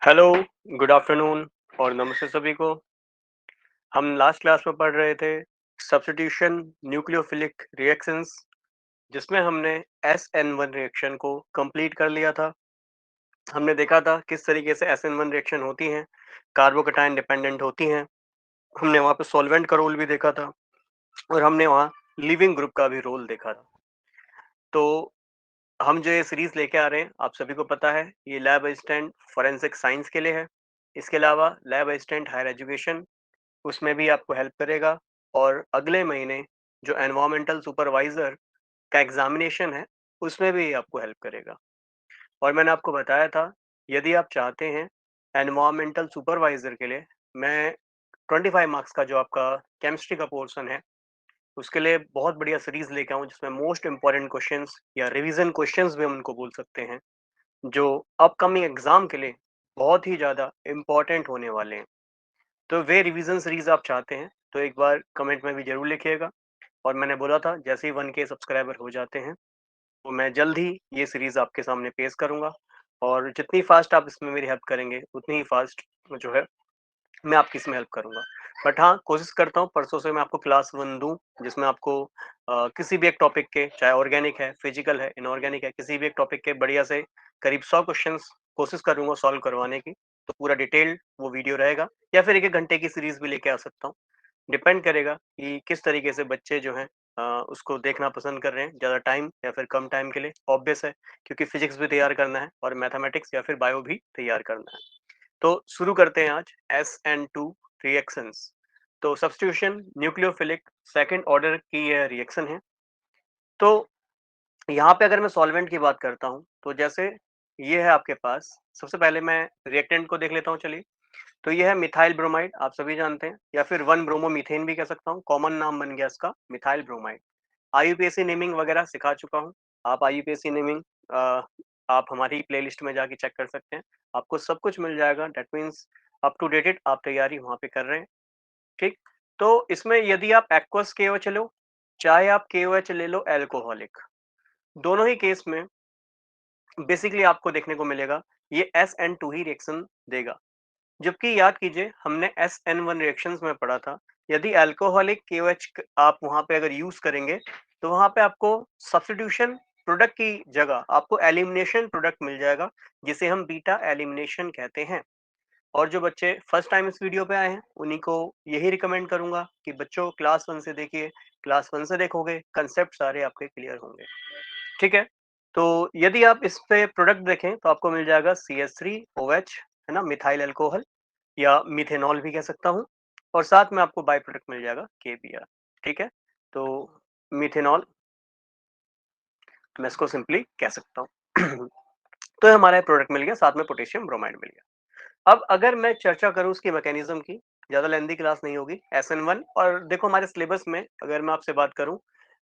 Hello, good afternoon और नमस्ते सभी को। हम लास्ट क्लास में पढ़ रहे थे सब्स्टिट्यूशन न्यूक्लियोफिलिक रिएक्शंस, जिसमें हमने SN1 रिएक्शन को कंप्लीट कर लिया था। हमने देखा था किस तरीके से SN1 रिएक्शन होती हैं, कार्बोकैटायन डिपेंडेंट होती हैं। हमने वहाँ पे सॉल्वेंट का रोल भी देखा था और हमने वहाँ लीविंग ग्रुप का भी रोल देखा था। तो हम जो ये सीरीज लेके आ रहे हैं, आप सभी को पता है, ये लैब असिस्टेंट फोरेंसिक साइंस के लिए है। इसके अलावा लैब असिस्टेंट हायर एजुकेशन, उसमें भी आपको हेल्प करेगा। और अगले महीने जो एनवायरमेंटल सुपरवाइजर का एग्जामिनेशन है, उसमें भी आपको हेल्प करेगा। और मैंने आपको बताया था, यदि आप चाहते हैं एनवायरमेंटल सुपरवाइजर के लिए, मैं 25 मार्क्स का जो आपका केमिस्ट्री का पोर्शन है, उसके लिए बहुत बढ़िया सीरीज लेके आऊँ, जिसमें मोस्ट इंपॉर्टेंट क्वेश्चंस या रिवीजन क्वेश्चंस भी हम उनको बोल सकते हैं, जो अपकमिंग एग्जाम के लिए बहुत ही ज़्यादा इम्पोर्टेंट होने वाले हैं। तो वे रिवीजन सीरीज आप चाहते हैं, तो एक बार कमेंट में भी ज़रूर लिखिएगा। और मैंने बोला था, जैसे ही 1K सब्सक्राइबर हो जाते हैं, तो मैं जल्द ही ये सीरीज़ आपके सामने पेश करूँगा। और जितनी फ़ास्ट आप इसमें मेरी हेल्प करेंगे, उतनी ही फ़ास्ट जो है, मैं आपकी इसमें हेल्प करूँगा। बट हाँ, कोशिश करता हूँ परसों से मैं आपको क्लास 1 दूँ, जिसमें आपको किसी भी एक टॉपिक के, चाहे ऑर्गेनिक है, फिजिकल है, इनऑर्गेनिक है, किसी भी एक टॉपिक के बढ़िया से करीब 100 क्वेश्चंस कोशिश करूँगा सॉल्व करवाने की। तो पूरा डिटेल्ड वो वीडियो रहेगा, या फिर 1-1 घंटे की सीरीज़ भी लेके आ सकता हूँ। डिपेंड करेगा कि किस तरीके से बच्चे जो हैं उसको देखना पसंद कर रहे हैं, ज़्यादा टाइम या फिर कम टाइम के लिए। ऑब्वियस है, क्योंकि फिजिक्स भी तैयार करना है और मैथमेटिक्स या फिर बायो भी तैयार करना है। तो शुरू करते हैं आज SN2 रिएक्शंस। तो सब्स्टिट्यूशन न्यूक्लियोफिलिक सेकंड ऑर्डर की यह रिएक्शन है। तो यहाँ पे अगर मैं सॉल्वेंट की बात करता हूँ, तो जैसे ये है आपके पास, सबसे पहले मैं रिएक्टेंट को देख लेता हूँ, चलिए। तो ये है मिथाइल ब्रोमाइड, आप सभी जानते हैं, या फिर 1 ब्रोमोमीथेन भी कह सकता हूँ, कॉमन नाम बन गया इसका मिथाइल ब्रोमाइड। IUPAC नेमिंग वगैरह सिखा चुका हूँ। आप IUPAC नेमिंग आप हमारी प्लेलिस्ट में जाके चेक कर सकते हैं। आपको सब कुछ मिल जाएगा, that means up to dated आप तैयारी वहाँ पे कर रहे हैं, ठीक? तो इसमें यदि आप एक्वस KOH लो, चाहे आप KOH ले लो अल्कोहलिक, दोनों ही केस में बेसिकली आपको देखने को मिलेगा, ये SN2 ही रिएक्शन देगा। जबकि याद कीजिए, हमने SN1 रिएक्शंस में पढ़ा था, यदि अल्कोहलिक KOH आप वहां पे अगर यूज करेंगे, तो वहां पे आपको सब्स्टिट्यूशन प्रोडक्ट की जगह आपको एलिमिनेशन प्रोडक्ट मिल जाएगा, जिसे हम बीटा एलिमिनेशन कहते हैं। और जो बच्चे फर्स्ट टाइम इस वीडियो पे आए हैं, उन्हीं को यही रिकमेंड करूंगा कि बच्चों क्लास 1 से देखिए। क्लास 1 से देखोगे, कंसेप्ट सारे आपके क्लियर होंगे, ठीक है? तो यदि आप इस पे प्रोडक्ट देखें, तो आपको मिल जाएगा CH3OH, है ना, मिथाइल अल्कोहल, या मिथेनॉल भी कह सकता हूँ। और साथ में आपको बाय प्रोडक्ट मिल जाएगा KBr, ठीक है? तो मिथेनॉल, मैं इसको सिंपली कह सकता हूँ। तो हमारा प्रोडक्ट मिल गया, साथ में पोटेशियम ब्रोमाइड मिल गया। अब अगर मैं चर्चा करूँ उसकी मैकेनिज्म की, ज़्यादा लेंथी क्लास नहीं होगी। SN1, और देखो हमारे सिलेबस में अगर मैं आपसे बात करूँ,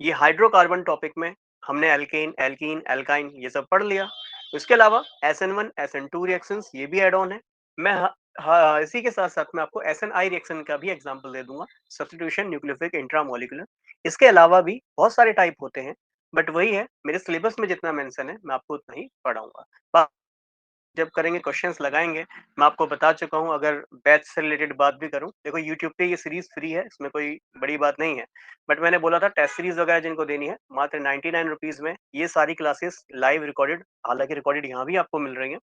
ये हाइड्रोकार्बन टॉपिक में हमने एल्केन, एल्कीन, एल्काइन ये सब पढ़ लिया। इसके अलावा SN1, SN2 रिएक्शंस ये भी ऐड ऑन है। मैं इसी के साथ-साथ मैं आपको SNI रिएक्शन का भी एग्जांपल दे दूँगा, सब्स्टिट्यूशन न्यूक्लियोफिलिक इंट्रामॉलिक्यूलर। इसके अलावा भी बहुत सारे टाइप होते हैं, बट वही है, मेरे सिलेबस में जितना मेंशन है, मैं आपको उतना ही पढ़ाऊँगा। बा जब करेंगे, क्वेश्चंस लगाएँगे, मैं आपको बता चुका हूँ। अगर बैच से रिलेटेड बात भी करूँ, देखो यूट्यूब पे ये सीरीज़ फ्री है, इसमें कोई बड़ी बात नहीं है। बट मैंने बोला था टेस्ट सीरीज़ वगैरह जिनको देनी है, मात्र 99 रुपीज़ में ये सारी क्लासेस लाइव रिकॉर्डेड, हालाँकि रिकॉर्डेड यहाँ भी आपको मिल रही हैं।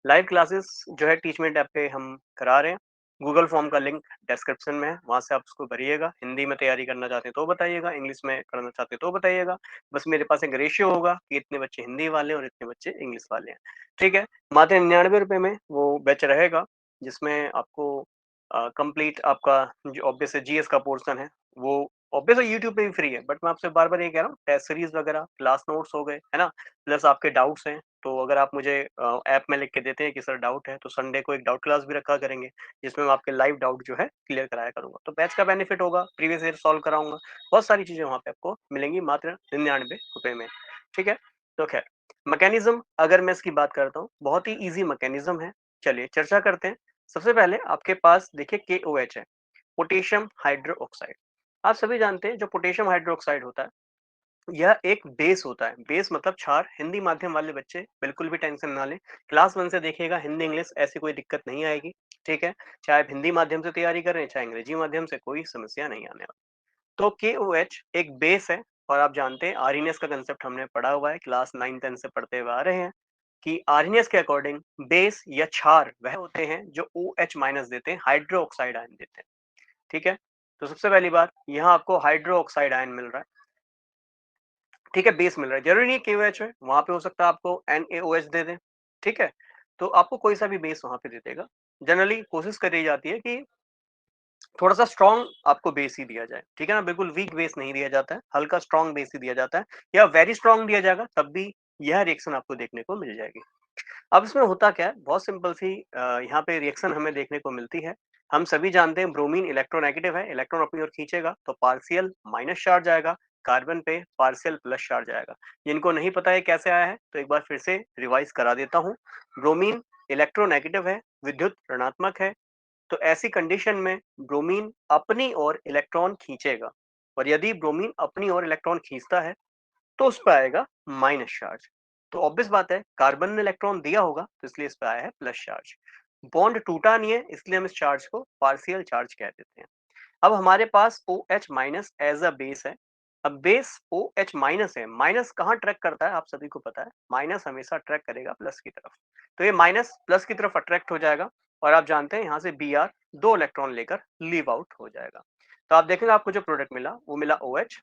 लाइव क्लासेस जो है टीचमेंट ऐप पे हम करा रहे हैं। गूगल फॉर्म का लिंक डिस्क्रिप्शन में है, वहाँ से आप उसको भरिएगा। हिंदी में तैयारी करना चाहते हैं तो बताइएगा, इंग्लिश में करना चाहते हैं तो बताइएगा। बस मेरे पास एक रेशियो होगा कि इतने बच्चे हिंदी वाले हैं और इतने बच्चे इंग्लिश वाले हैं, ठीक है? मात्र 99 रुपए में वो बैच रहेगा, जिसमें आपको कंप्लीट आपका जो ऑब्वियस है GS का पोर्शन है, वो ऑब्वियस है यूट्यूब पे भी फ्री है। बट मैं आपसे बार-बार ये कह रहा हूँ, टेस्ट सीरीज़ वगैरह, क्लास नोट्स हो गए, है ना? प्लस आपके डाउट्स हैं, तो अगर आप मुझे ऐप में लिख के देते हैं कि सर डाउट है, तो संडे को एक डाउट क्लास भी रखा करेंगे, जिसमें मैं आपके लाइव डाउट जो है क्लियर कराया करूँगा। तो बैच का बेनिफिट होगा, प्रीवियस ईयर सॉल्व कराऊँगा, बहुत सारी चीज़ें वहाँ पे आपको मिलेंगी मात्र 99 रुपए में, ठीक है? तो खैर, मैकेनिज़्म अगर मैं इसकी बात करता हूँ, बहुत ही ईज़ी मैकेनिज़्म है। चलिए चर्चा करते हैं। सबसे पहले आपके पास देखिए KOH है, पोटेशियम हाइड्रोक्साइड। आप सभी जानते हैं जो पोटेशियम हाइड्रोक्साइड होता है, यह एक बेस होता है। बेस मतलब क्षार। हिंदी माध्यम वाले बच्चे बिल्कुल भी टेंशन ना लें। क्लास 1 से देखिएगा हिंदी, इंग्लिश ऐसी कोई दिक्कत नहीं आएगी, ठीक है? चाहे आप हिंदी माध्यम से तैयारी कर रहे हैं, चाहे अंग्रेजी माध्यम से, कोई समस्या नहीं आने वाली। तो KOH एक बेस है और आप जानते हैं आर्हीनियस का कांसेप्ट हमने पढ़ा हुआ है, क्लास 9-10 से पढ़ते हुए आ रहे हैं कि आर्हीनियस के अकॉर्डिंग बेस या क्षार वह होते हैं जो OH- देते हैं, हाइड्रो ऑक्साइड आयन देते हैं, ठीक है? तो सबसे पहली बात, यहाँ आपको हाइड्रो ऑक्साइड आयन मिल रहा है, ठीक है? बेस मिल रहा है। जरूरी नहीं KOH है, वहां पे हो सकता है आपको NaOH दे दें, ठीक है? तो आपको कोई सा भी बेस वहां पे दे देगा। जनरली कोशिश करी जाती है कि थोड़ा सा स्ट्रॉन्ग आपको बेस ही दिया जाए, ठीक है ना? बिल्कुल वीक बेस नहीं दिया जाता है, हल्का स्ट्रॉन्ग बेस ही दिया जाता है, या वेरी स्ट्रॉन्ग दिया जाएगा तब भी यह रिएक्शन आपको देखने को मिल जाएगी। अब इसमें होता क्या है, बहुत सिंपल सी यहाँ पे रिएक्शन हमें देखने को मिलती है। हम सभी जानते हैं ब्रोमीन इलेक्ट्रोनेगेटिव है, इलेक्ट्रॉन अपनी ओर खींचेगा तो पार्शियल माइनस चार्ज आएगा, कार्बन पे पार्शियल प्लस चार्ज आएगा। जिनको नहीं पता है कैसे आया है तो एक बार फिर से रिवाइज करा देता हूँ। ब्रोमीन इलेक्ट्रोनेगेटिव है, विद्युत ऋणात्मक है, तो ऐसी कंडीशन में ब्रोमीन अपनी ओर इलेक्ट्रॉन खींचेगा, और यदि ब्रोमीन अपनी ओर इलेक्ट्रॉन खींचता है तो उस पर आएगा माइनस चार्ज। तो ऑब्वियस बात है कार्बन ने इलेक्ट्रॉन दिया होगा तो इसलिए इस पर आया है प्लस चार्ज। बॉन्ड टूटा नहीं है इसलिए हम इस चार्ज को पार्शियल चार्ज कह देते हैं। अब हमारे पास OH minus as a base है। अब बेस OH माइनस है, माइनस कहाँ ट्रैक करता है आप सभी को पता है, माइनस हमेशा ट्रैक करेगा प्लस की तरफ। तो ये माइनस प्लस की तरफ अट्रैक्ट हो जाएगा, और आप जानते हैं यहाँ से Br दो इलेक्ट्रॉन लेकर लीव आउट हो जाएगा। तो आप देखेंगे आपको जो प्रोडक्ट मिला वो मिला OH,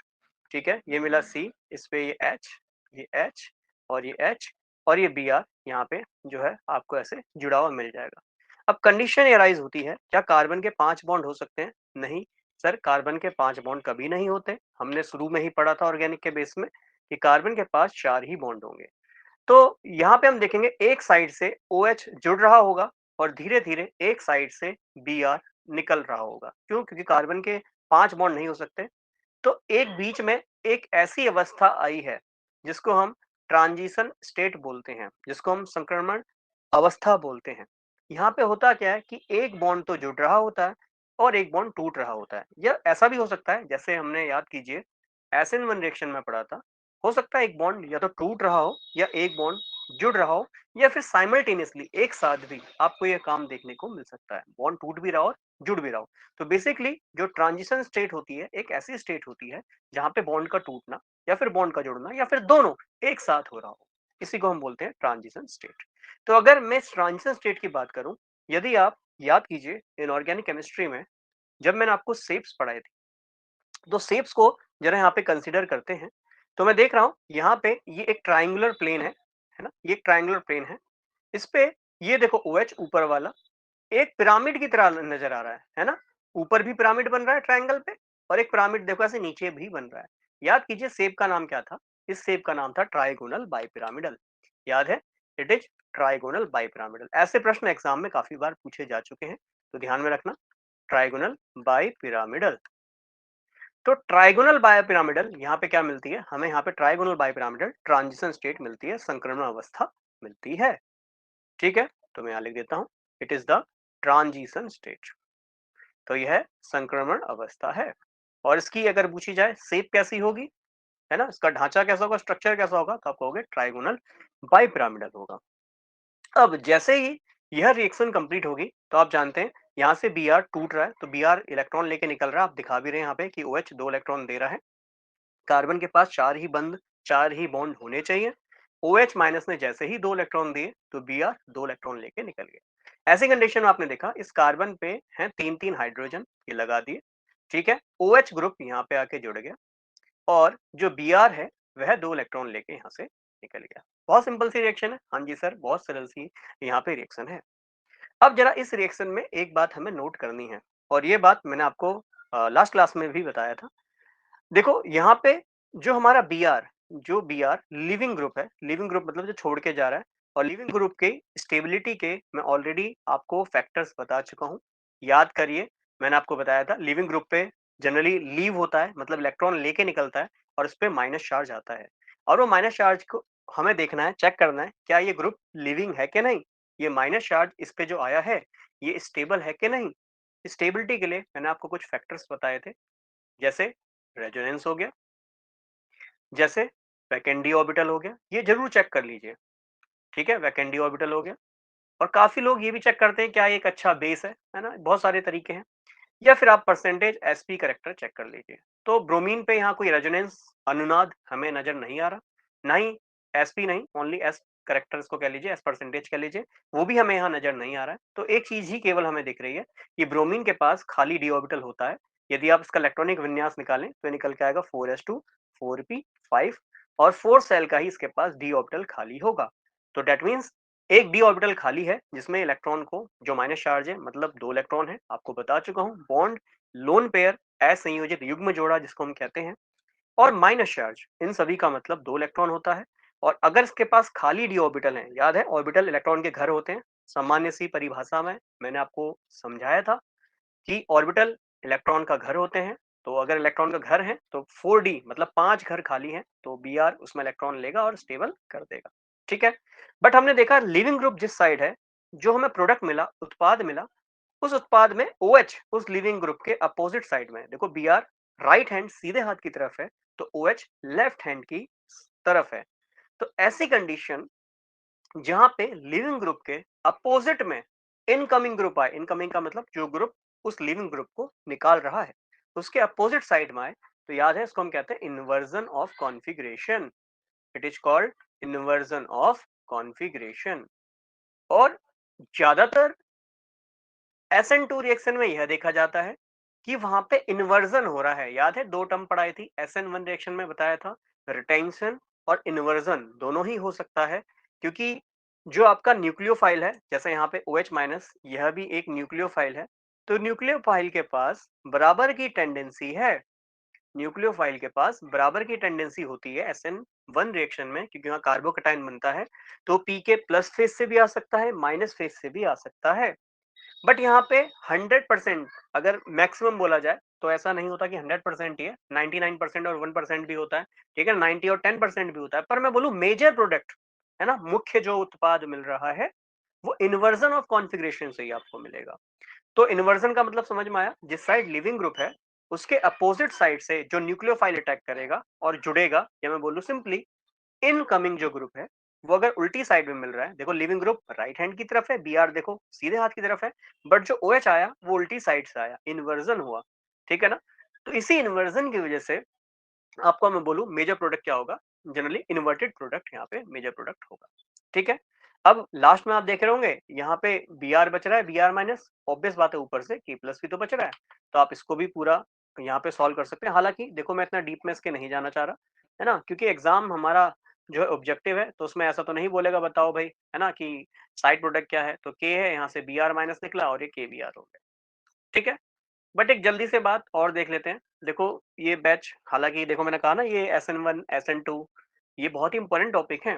ठीक है? ये मिला C, इस पे ये H, ये H और ये H, और ये Br यहाँ पे जो है आपको ऐसे जुड़ा हुआ मिल जाएगा। अब कंडीशन ये राइज होती है, क्या कार्बन के 5 बॉन्ड हो सकते हैं? नहीं सर, कार्बन के 5 बॉन्ड कभी नहीं होते। हमने शुरू में ही पढ़ा था ऑर्गेनिक के बेस में कि कार्बन के पास 4 ही बॉन्ड होंगे। तो यहाँ पे हम देखेंगे एक साइड से OH जुड़ रहा होगा और धीरे-धीरे एक साइड से Br निकल रहा होगा। क्यों? क्योंकि कार्बन के 5 बॉन्ड नहीं हो सकते। तो एक बीच में एक ऐसी अवस्था आई है जिसको हम ट्रांजिशन स्टेट बोलते हैं, जिसको हम संक्रमण अवस्था बोलते हैं। यहाँ पे होता क्या है कि एक बॉन्ड तो जुड़ रहा होता है और एक बॉन्ड टूट रहा होता है। या ऐसा भी हो सकता है, जैसे हमने याद कीजिए SN1 रिएक्शन में पढ़ा था, हो सकता है एक बॉन्ड या तो टूट रहा हो या एक बॉन्ड जुड़ रहा हो, या फिर साइमल्टेनियसली एक साथ भी आपको यह काम देखने को मिल सकता है, बॉन्ड टूट भी रहा हो और जुड़ भी रहा हो। तो बेसिकली जो ट्रांजिशन स्टेट होती है एक ऐसी स्टेट होती है जहां पे बॉन्ड का टूटना या फिर बॉन्ड का जुड़ना या फिर दोनों एक साथ हो रहा हो, इसी को हम बोलते हैं ट्रांजिशन स्टेट। तो अगर मैं इस ट्रांजिशन स्टेट की बात करूं, यदि आप याद कीजिए इनऑर्गेनिक केमिस्ट्री में जब मैंने आपको शेप्स पढ़ाए थे, तो शेप्स को जरा यहाँ पे कंसीडर करते हैं। तो मैं देख रहा हूँ यहाँ पे ये एक ट्राइंगुलर प्लेन है ना? ये एक ट्राइंगुलर प्लेन है। इस पे ये देखो OH ऊपर वाला एक पिरामिड की तरह नजर आ रहा है ना? ऊपर भी पिरामिड बन रहा है ट्रायंगल पे, और एक पिरामिड देखो ऐसे नीचे भी बन रहा है। याद कीजिए शेप का नाम क्या था? इस शेप का नाम था ट्राइगोनल बाइपिरामिडल। याद है? It is trigonal bipyramidal. ऐसे प्रश्न एग्जाम में काफी बार पूछे जा चुके हैं, तो ध्यान में रखना, ट्राइगोनल बाइपिरामिडल। तो ट्राइगोनल बाइपिरामिडल यहाँ पे क्या मिलती है हमें? यहाँ पे ट्राइगोनल बाइपिरामिडल ट्रांजिशन स्टेट मिलती है, संक्रमण अवस्था मिलती है, ठीक है? तो मैं यहाँ लिख देता हूँ, it is the transition state. तो यह संक्रमण अवस्था है। और इसकी अगर पूछी जाए शेप कैसी होगी, है ना, इसका ढांचा कैसा होगा, स्ट्रक्चर कैसा होगा, तो आप कहोगे ट्राइगोनल बाइपिरामिडल होगा। अब जैसे ही यह रिएक्शन कंप्लीट होगी तो आप जानते हैं यहाँ से Br टूट रहा है, तो Br इलेक्ट्रॉन लेके निकल रहा है। आप दिखा भी रहे हैं यहाँ पे कि OH दो इलेक्ट्रॉन दे रहा है। कार्बन के पास चार ही बॉन्ड होने चाहिए। OH माइनस ने जैसे ही दो इलेक्ट्रॉन दिए तो Br दो इलेक्ट्रॉन लेके निकल गया। ऐसी कंडीशन में आपने देखा इस कार्बन पे हैं तीन तीन हाइड्रोजन, ये लगा दिए, ठीक है? OH ग्रुप यहाँ पे आके जुड़ गया, और जो Br है वह दो इलेक्ट्रॉन लेके यहाँ से निकल गया। बहुत सिंपल सी रिएक्शन है। हाँ जी सर, बहुत सरल सी यहाँ पे रिएक्शन है। अब जरा इस रिएक्शन में एक बात हमें नोट करनी है, और ये बात मैंने आपको लास्ट क्लास में भी बताया था। देखो यहाँ पे जो हमारा Br, जो Br लिविंग ग्रुप है, लिविंग ग्रुप मतलब जो छोड़ के जा रहा है, और लिविंग ग्रुप के स्टेबिलिटी के मैं ऑलरेडी आपको फैक्टर्स बता चुका हूँ। याद करिए, मैंने आपको बताया था लिविंग ग्रुप पे जनरली लीव होता है, मतलब इलेक्ट्रॉन लेके निकलता है, और इस पे माइनस चार्ज आता है, और वो माइनस चार्ज को हमें देखना है, चेक करना है क्या ये ग्रुप लिविंग है कि नहीं। ये माइनस चार्ज इस पे जो आया है ये स्टेबल है कि नहीं। स्टेबिलिटी के लिए मैंने आपको कुछ फैक्टर्स बताए थे, जैसे रेजोनेंस हो गया, जैसे वैकेंट डी ऑर्बिटल हो गया, ये ज़रूर चेक कर लीजिए, ठीक है? वैकेंट डी ऑर्बिटल हो गया और काफ़ी लोग ये भी चेक करते हैं क्या ये एक अच्छा बेस है ना? बहुत सारे तरीके हैं। या फिर आप परसेंटेज एसपी कैरेक्टर चेक कर लीजिए। तो ब्रोमीन पे यहाँ कोई रेजोनेंस अनुनाद हमें नज़र नहीं आ रहा, ना ही एसपी नहीं, ओनली एस कैरेक्टर इसको कह लीजिए, एस परसेंटेज कह लीजिए, वो भी हमें यहाँ नज़र नहीं आ रहा है। तो एक चीज़ ही केवल हमें दिख रही है कि ब्रोमीन के पास खाली डी ऑर्बिटल होता है। यदि आप इसका इलेक्ट्रॉनिक विन्यास निकालें तो ये निकल के आएगा 4s2 4p 5 और 4 सेल का ही इसके पास डी ऑर्बिटल खाली होगा। तो दैट मीन्स एक डी ऑर्बिटल खाली है जिसमें इलेक्ट्रॉन को जो माइनस चार्ज है मतलब 2 इलेक्ट्रॉन है, आपको बता चुका हूँ। बॉन्ड लोन पेयर असंयोजित युग्म जोड़ा जिसको हम कहते हैं और माइनस चार्ज इन सभी का मतलब 2 इलेक्ट्रॉन होता है। और अगर इसके पास खाली डी ऑर्बिटल है, याद है ऑर्बिटल इलेक्ट्रॉन के घर होते हैं। सामान्य सी परिभाषा में मैंने आपको समझाया था कि ऑर्बिटल इलेक्ट्रॉन का घर होते हैं। तो अगर इलेक्ट्रॉन का घर है तो 4d मतलब 5 घर खाली हैं, तो Br उसमें इलेक्ट्रॉन लेगा और स्टेबल कर देगा, ठीक है? बट हमने देखा लीविंग ग्रुप जिस साइड है, जो हमें प्रोडक्ट मिला, उत्पाद मिला, उस उत्पाद में OH उस लिविंग ग्रुप के अपोजिट साइड में है। देखो Br राइट हैंड सीधे हाथ की तरफ है, तो OH लेफ्ट हैंड की तरफ है। तो ऐसी कंडीशन जहां पे लिविंग ग्रुप के अपोजिट में इनकमिंग ग्रुप आए, इनकमिंग का मतलब जो ग्रुप उस लिविंग ग्रुप को निकाल रहा है उसके अपोजिट साइड में आए, तो याद है इसको हम कहते हैं inversion of configuration. It is called inversion of configuration. और ज्यादातर SN2 रिएक्शन में यह देखा जाता है कि वहां पे इन्वर्जन हो रहा है। याद है दो टर्म पढ़ाई थी SN1 रिएक्शन में, बताया था रिटेंशन और इन्वर्जन दोनों ही हो सकता है, क्योंकि जो आपका न्यूक्लियोफाइल है, जैसे यहाँ पे OH माइनस, यह भी एक न्यूक्लियोफाइल है। तो न्यूक्लियोफाइल के पास बराबर की टेंडेंसी है, न्यूक्लियोफाइल के पास बराबर की टेंडेंसी होती है SN1 रिएक्शन में, क्योंकि वहाँ कार्बोकैटायन बनता है। तो P के प्लस फेज से भी आ सकता है, माइनस फेज से भी आ सकता है। बट यहाँ पे 100% अगर मैक्सिमम बोला जाए तो ऐसा नहीं होता कि 100% ही है, 99% और 1% भी होता है, ठीक है, 90 और 10% भी होता है। पर मैं बोलूँ मेजर प्रोडक्ट है ना, मुख्य जो उत्पाद मिल रहा है वो इन्वर्जन ऑफ कॉन्फ़िगरेशन से ही आपको मिलेगा। तो इन्वर्जन का मतलब समझ में आया, जिस साइड लिविंग ग्रुप है उसके अपोजिट साइड से जो न्यूक्लियोफाइल अटैक करेगा और जुड़ेगा, या मैं बोलूँ सिंपली इनकमिंग जो ग्रुप है वो अगर उल्टी साइड में मिल रहा है, देखो लिविंग ग्रुप राइट हैंड की तरफ है, Br देखो सीधे हाथ की तरफ है, बट जो OH आया वो उल्टी साइड से आया, इन्वर्जन हुआ, ठीक है ना? तो इसी इन्वर्जन की वजह से आपको मैं बोलूं मेजर प्रोडक्ट क्या होगा, जनरली इन्वर्टेड प्रोडक्ट यहाँ पे मेजर प्रोडक्ट होगा, ठीक है? अब लास्ट में आप देख रहे होंगे यहाँ पे Br बच रहा है, Br माइनस, ऑब्वियस बात है ऊपर से K प्लस भी तो बच रहा है, तो आप इसको भी पूरा यहाँ पे सॉल्व कर सकते हैं। हालांकि देखो मैं इतना डीप में इसके नहीं जाना चाह रहा, है ना, क्योंकि एग्जाम हमारा जो है ऑब्जेक्टिव है, तो उसमें ऐसा तो नहीं बोलेगा बताओ भाई, है ना, कि साइड प्रोडक्ट क्या है, तो K है, यहाँ से Br माइनस निकला और ये KBr हो गया, ठीक है? बट एक जल्दी से बात और देख लेते हैं। देखो ये बैच, हालांकि देखो मैंने कहा ना ये SN1 SN2 ये बहुत ही इंपॉर्टेंट टॉपिक है।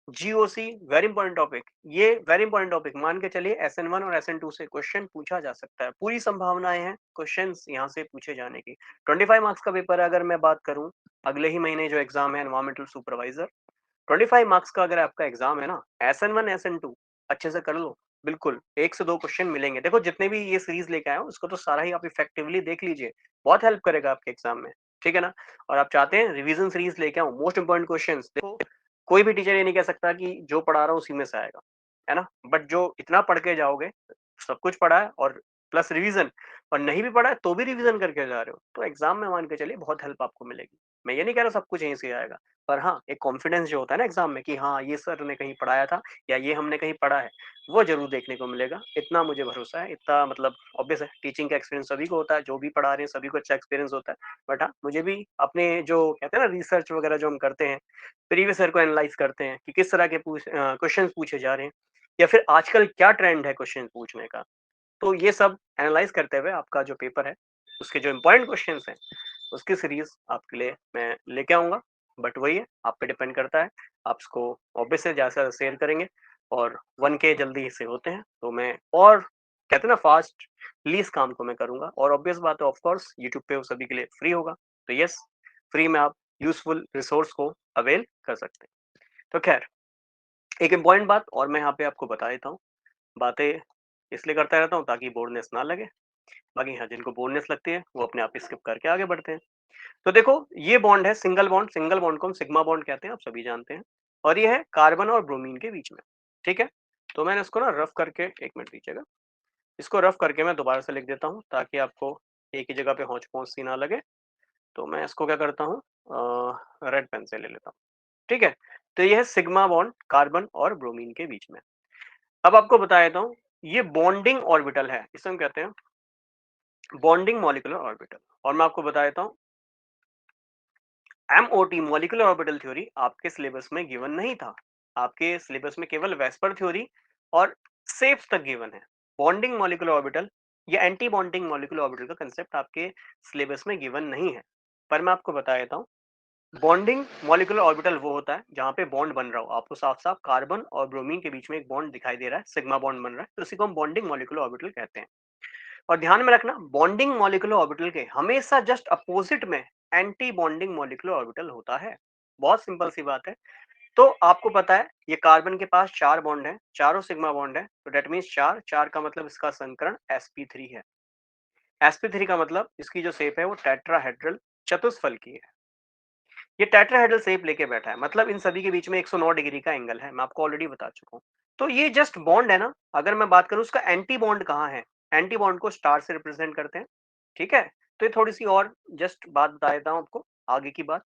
GOC वेरी इंपॉर्टेंट टॉपिक, ये वेरी इंपॉर्टेंट टॉपिक मान के चलिए। SN1 और SN2 से क्वेश्चन पूछा जा सकता है, पूरी संभावनाएं हैं क्वेश्चंस यहाँ से पूछे जाने की। 25 मार्क्स का पेपर है। अगर मैं बात करूँ अगले ही महीने जो एग्जाम है एनवायरमेंटल सुपरवाइजर, 25 मार्क्स का अगर आपका एग्जाम है ना, SN1 SN2 अच्छे से कर लो, बिल्कुल 1 से 2 क्वेश्चन मिलेंगे। देखो जितने भी ये सीरीज लेके आए हो उसको तो सारा ही आप इफेक्टिवली देख लीजिए, बहुत हेल्प करेगा आपके एग्जाम में, ठीक है ना? और आप चाहते हैं रिवीजन सीरीज लेके आऊं, मोस्ट इंपोर्टेंट क्वेश्चंस, देखो कोई भी टीचर ये नहीं कह सकता कि जो पढ़ा रहा हूँ उसी में से आएगा, है ना? बट जो इतना पढ़ के जाओगे, सब कुछ पढ़ा है और प्लस रिवीजन, और नहीं भी पढ़ा है तो भी रिवीजन करके जा रहे हो, तो एग्जाम में मान के चलिए बहुत हेल्प आपको मिलेगी। मैं ये नहीं कह रहा सब कुछ यहीं से आएगा, पर हाँ एक कॉन्फिडेंस जो होता है ना एग्जाम में कि हाँ ये सर ने कहीं पढ़ाया था या ये हमने कहीं पढ़ा है, वो जरूर देखने को मिलेगा, इतना मुझे भरोसा है। इतना मतलब ऑब्वियस है, टीचिंग का एक्सपीरियंस सभी को होता है, जो भी पढ़ा रहे हैं सभी को अच्छा एक्सपीरियंस होता है। बट हाँ मुझे भी अपने जो कहते हैं ना रिसर्च वगैरह जो हम करते हैं, प्रीवियस ईयर को एनालाइज करते हैं कि किस तरह के क्वेश्चन पूछे जा रहे हैं या फिर आजकल क्या ट्रेंड है क्वेश्चन पूछने का, तो ये सब एनालाइज करते हुए आपका जो पेपर है उसके जो इंपॉर्टेंट क्वेश्चंस हैं उसकी सीरीज आपके लिए मैं लेके आऊंगा। बट वही है, आप पे डिपेंड करता है, आप इसको ऑब्वियस से ज़्यादा से ज़्यादा शेयर करेंगे। और 1K जल्दी से होते हैं तो मैं और कहते हैं ना फास्ट लीज काम को मैं करूंगा, और ऑब्वियस बात है ऑफ कोर्स यूट्यूब पे वो सभी के लिए फ्री होगा, तो यस फ्री में आप यूजफुल रिसोर्स को अवेल कर सकते हैं। तो खैर एक इम्पॉर्टेंट बात और मैं यहाँ पे आपको बता देता हूँ, बातें इसलिए करता रहता हूँ ताकि बोर्डनेस ना लगे। बाकी हाँ जिनको बोर्डनेस लगती है वो अपने आप स्किप करके आगे बढ़ते हैं। तो देखो ये बॉन्ड है सिंगल बॉन्ड को हम सिग्मा बॉन्ड कहते हैं, आप सभी जानते हैं। और ये है कार्बन और ब्रोमीन के बीच में, ठीक है। तो मैंने इसको ना रफ करके, एक मिनट दीजिएगा, इसको रफ करके मैं दोबारा से लिख देता हूँ ताकि आपको एक ही जगह पे हौच पौच सी ना लगे। तो मैं इसको क्या करता हूँ, रेड पेन से ले लेता हूँ, ठीक है। तो ये है सिग्मा बॉन्ड कार्बन और ब्रोमीन के बीच में। अब आपको बता देता हूँ, ये बॉन्डिंग ऑर्बिटल है, इसे हम कहते हैं बॉन्डिंग मॉलिक्यूलर ऑर्बिटल। और मैं आपको बता देता हूँ, एमओटी मॉलिक्यूलर ऑर्बिटल थ्योरी आपके सिलेबस में गिवन नहीं था। आपके सिलेबस में केवल वेस्पर थ्योरी और सेफ तक गिवन है। बॉन्डिंग मॉलिक्यूलर ऑर्बिटल या एंटी बॉन्डिंग मॉलिक्यूलर ऑर्बिटल का कंसेप्ट आपके सिलेबस में गिवन नहीं है। पर मैं आपको बता देता हूँ, बॉन्डिंग मॉलिक्यूलर ऑर्बिटल वो होता है जहां पे बॉन्ड बन रहा हो, आपको साफ साफ कार्बन और ब्रोमीन के बीच में एक बॉन्ड दिखाई दे रहा है, सिग्मा बॉन्ड बन रहा है, तो उसी को हम बॉन्डिंग मॉलिक्यूलर ऑर्बिटल कहते हैं। और ध्यान में रखना, बॉन्डिंग मॉलिक्यूलर ऑर्बिटल के हमेशा जस्ट अपोजिट में एंटी बॉन्डिंग मॉलिक्यूलर ऑर्बिटल होता है। बहुत सिंपल सी बात है। तो आपको पता है ये कार्बन के पास 4 बॉन्ड है, चारों सिग्मा बॉन्ड है, तो दैट मीन्स 4 4 का मतलब इसका संकरण sp3 है। sp3 का मतलब इसकी जो शेप है वो टेट्राहेड्रल चतुष्फल की है। ये टेट्राहेड्रल शेप लेके बैठा है, मतलब इन सभी के बीच में 109 डिग्री का एंगल है, मैं आपको ऑलरेडी बता चुका हूँ। तो ये जस्ट बॉन्ड है ना, अगर मैं बात करूँ उसका एंटी बॉन्ड कहाँ है, एंटी बॉन्ड को स्टार से रिप्रेजेंट करते हैं, ठीक है। तो ये थोड़ी सी और जस्ट बात बता देता हूँ आपको, आगे की बात,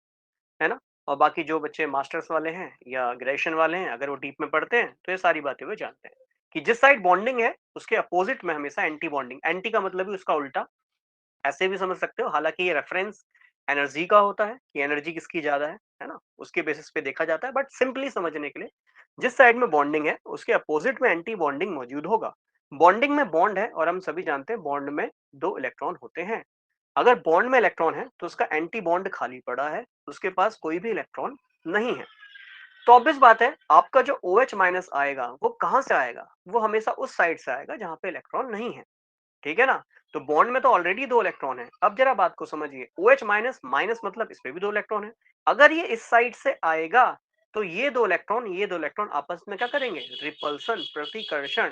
है ना। और बाकी जो बच्चे मास्टर्स वाले हैं या ग्रेजुएशन वाले हैं, अगर वो डीप में पढ़ते हैं तो ये सारी बातें वो जानते हैं कि जिस साइड बॉन्डिंग है उसके अपोजिट में हमेशा एंटी बॉन्डिंग, एंटी का मतलब ही उसका उल्टा, ऐसे भी समझ सकते हो। हालांकि ये रेफरेंस एनर्जी का होता है कि एनर्जी किसकी ज्यादा है ना, उसके बेसिस पे देखा जाता है। बट सिंपली समझने के लिए, जिस साइड में बॉन्डिंग है उसके अपोजिट में एंटी बॉन्डिंग मौजूद होगा। बॉन्डिंग में बॉन्ड है और हम सभी जानते हैं बॉन्ड में 2 इलेक्ट्रॉन होते हैं। अगर बॉन्ड में इलेक्ट्रॉन है तो उसका एंटी बॉन्ड खाली पड़ा है, उसके पास कोई भी इलेक्ट्रॉन नहीं है। तो ऑब्वियस बात है, आपका जो OH माइनस आएगा वो कहां से आएगा, वो हमेशा उस साइड से आएगा जहां पे इलेक्ट्रॉन नहीं है, ठीक है ना। तो बॉन्ड में तो ऑलरेडी 2 इलेक्ट्रॉन है। अब जरा बात को समझिए, OH माइनस माइनस मतलब इस पे भी 2 इलेक्ट्रॉन है। अगर ये इस साइड से आएगा तो ये दो इलेक्ट्रॉन आपस में क्या करेंगे, रिपल्सन, प्रतिकर्षण।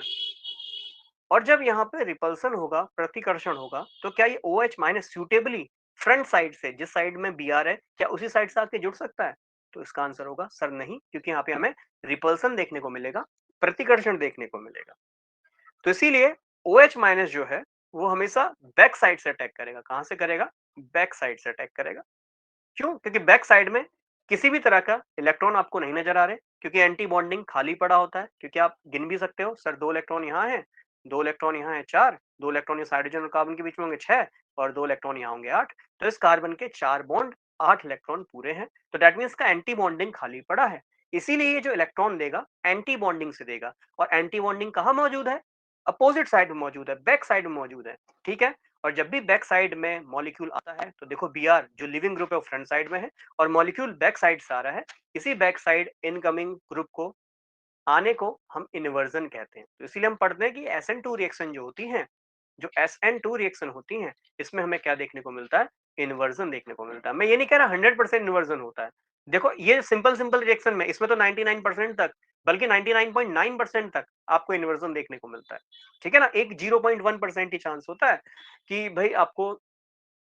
और जब यहाँ पे रिपल्सन होगा, प्रतिकर्षण होगा, तो क्या ये OH minus suitably front side से, जिस साइड में Br है, क्या उसी साइड से आके जुड़ सकता है? तो इसका आंसर होगा सर नहीं, क्योंकि यहाँ पे हमें रिपल्सन देखने को मिलेगा, प्रतिकर्षण देखने को मिलेगा। तो इसीलिए OH माइनस जो है वो हमेशा बैक साइड से अटैक करेगा। कहां से करेगा? बैक साइड से अटैक करेगा। क्यों? क्योंकि बैक साइड में किसी भी तरह का इलेक्ट्रॉन आपको नहीं नजर आ रहे, क्योंकि एंटी बॉन्डिंग खाली पड़ा होता है। क्योंकि आप गिन भी सकते हो, सर 2 इलेक्ट्रॉन यहाँ है, 2 इलेक्ट्रॉन यहाँ है 4, 2 इलेक्ट्रॉन इस हाइड्रोजन और कार्बन के बीच में होंगे 6, और 2 इलेक्ट्रॉन यहाँ होंगे 8। तो इस कार्बन के 4 बॉन्ड, 8 इलेक्ट्रॉन पूरे हैं। तो दैट मीन्स का एंटी बॉन्डिंग खाली पड़ा है। इसीलिए ये जो इलेक्ट्रॉन देगा एंटी बॉन्डिंग से देगा। और एंटी बॉन्डिंग कहाँ मौजूद है? अपोजिट साइड में मौजूद है, बैक साइड में मौजूद है, ठीक है। और जब भी बैक साइड में मॉलिक्यूल आता है तो देखो Br जो लिविंग ग्रुप है वो फ्रंट साइड में है, और मॉलिक्यूल बैक साइड से आ रहा है। इसी बैक साइड इनकमिंग ग्रुप को आने को हम इन्वर्जन कहते हैं। तो इसीलिए हम पढ़ते हैं कि SN2 रिएक्शन जो होती हैं, जो SN2 रिएक्शन होती हैं, इसमें हमें क्या देखने को मिलता है? इन्वर्जन देखने को मिलता है। मैं ये नहीं कह रहा 100% इन्वर्जन होता है। देखो ये सिंपल सिंपल रिएक्शन में इसमें तो 99% तक, बल्कि 99.9% तक आपको इन्वर्जन देखने को मिलता है, ठीक है ना। एक 0.1% ही चांस होता है कि भाई आपको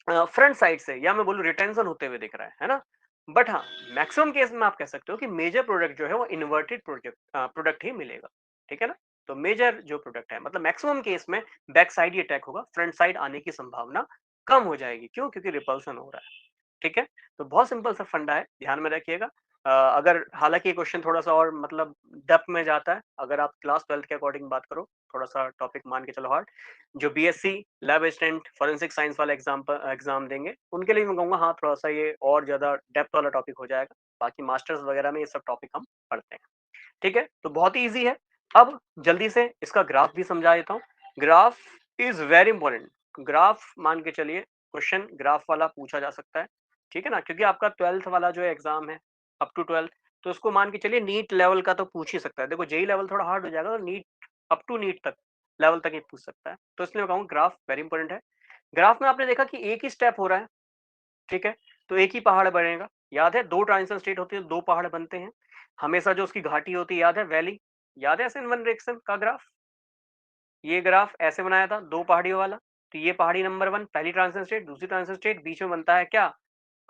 फ्रंट साइड से, या मैं बोलूँ रिटेंशन होते हुए दिख रहा है ना। बट हाँ, मैक्सिमम केस में आप कह सकते हो कि मेजर प्रोडक्ट जो है वो इन्वर्टेड प्रोडक्ट ही मिलेगा, ठीक है ना। तो मेजर जो प्रोडक्ट है, मतलब मैक्सिमम केस में बैक साइड ही अटैक होगा, फ्रंट साइड आने की संभावना कम हो जाएगी। क्यों? क्योंकि रिपल्सन हो रहा है, ठीक है। तो बहुत सिंपल सा फंडा है, ध्यान में रखिएगा। अगर हालांकि ये क्वेश्चन थोड़ा सा और मतलब डेप्थ में जाता है, अगर आप क्लास 12 के अकॉर्डिंग बात करो, थोड़ा सा टॉपिक मान के चलो हार्ड। जो BSc lab assistant forensic science वाला एग्जाम देंगे, उनके लिए मैं कहूँगा हाँ थोड़ा सा ये और ज्यादा डेप्थ वाला टॉपिक हो जाएगा। बाकी मास्टर्स वगैरह में ये सब टॉपिक हम पढ़ते हैं, ठीक है। तो बहुत ही ईजी है। अब जल्दी से इसका ग्राफ भी समझा देता हूँ। Graph is very important. Graph मान के चलिए, क्वेश्चन ग्राफ वाला पूछा जा सकता है, ठीक है ना, क्योंकि आपका 12th वाला जो एग्जाम है, अप टू 12th, तो उसको मान के चलिए नीट लेवल का तो पूछ ही सकता है। देखो जेई लेवल थोड़ा हार्ड हो जाएगा, तो नीट अप टू नीट तक लेवल तक ही पूछ सकता है। तो इसलिए मैं कहूँ ग्राफ वेरी इंपॉर्टेंट है। ग्राफ में आपने देखा कि एक ही स्टेप हो रहा है, ठीक है। तो एक ही पहाड़ बनेगा, याद है 2 ट्रांजिशन स्टेट होती है, 2 पहाड़ बनते हैं हमेशा। जो उसकी घाटी होती है, याद है वैली, याद है SN1 रिएक्शन का ग्राफ। ये ग्राफ ऐसे बनाया था 2 पहाड़ियों वाला। तो ये पहाड़ी नंबर 1 पहली ट्रांजिशन स्टेट, दूसरी ट्रांजिशन स्टेट, बीच में बनता है क्या?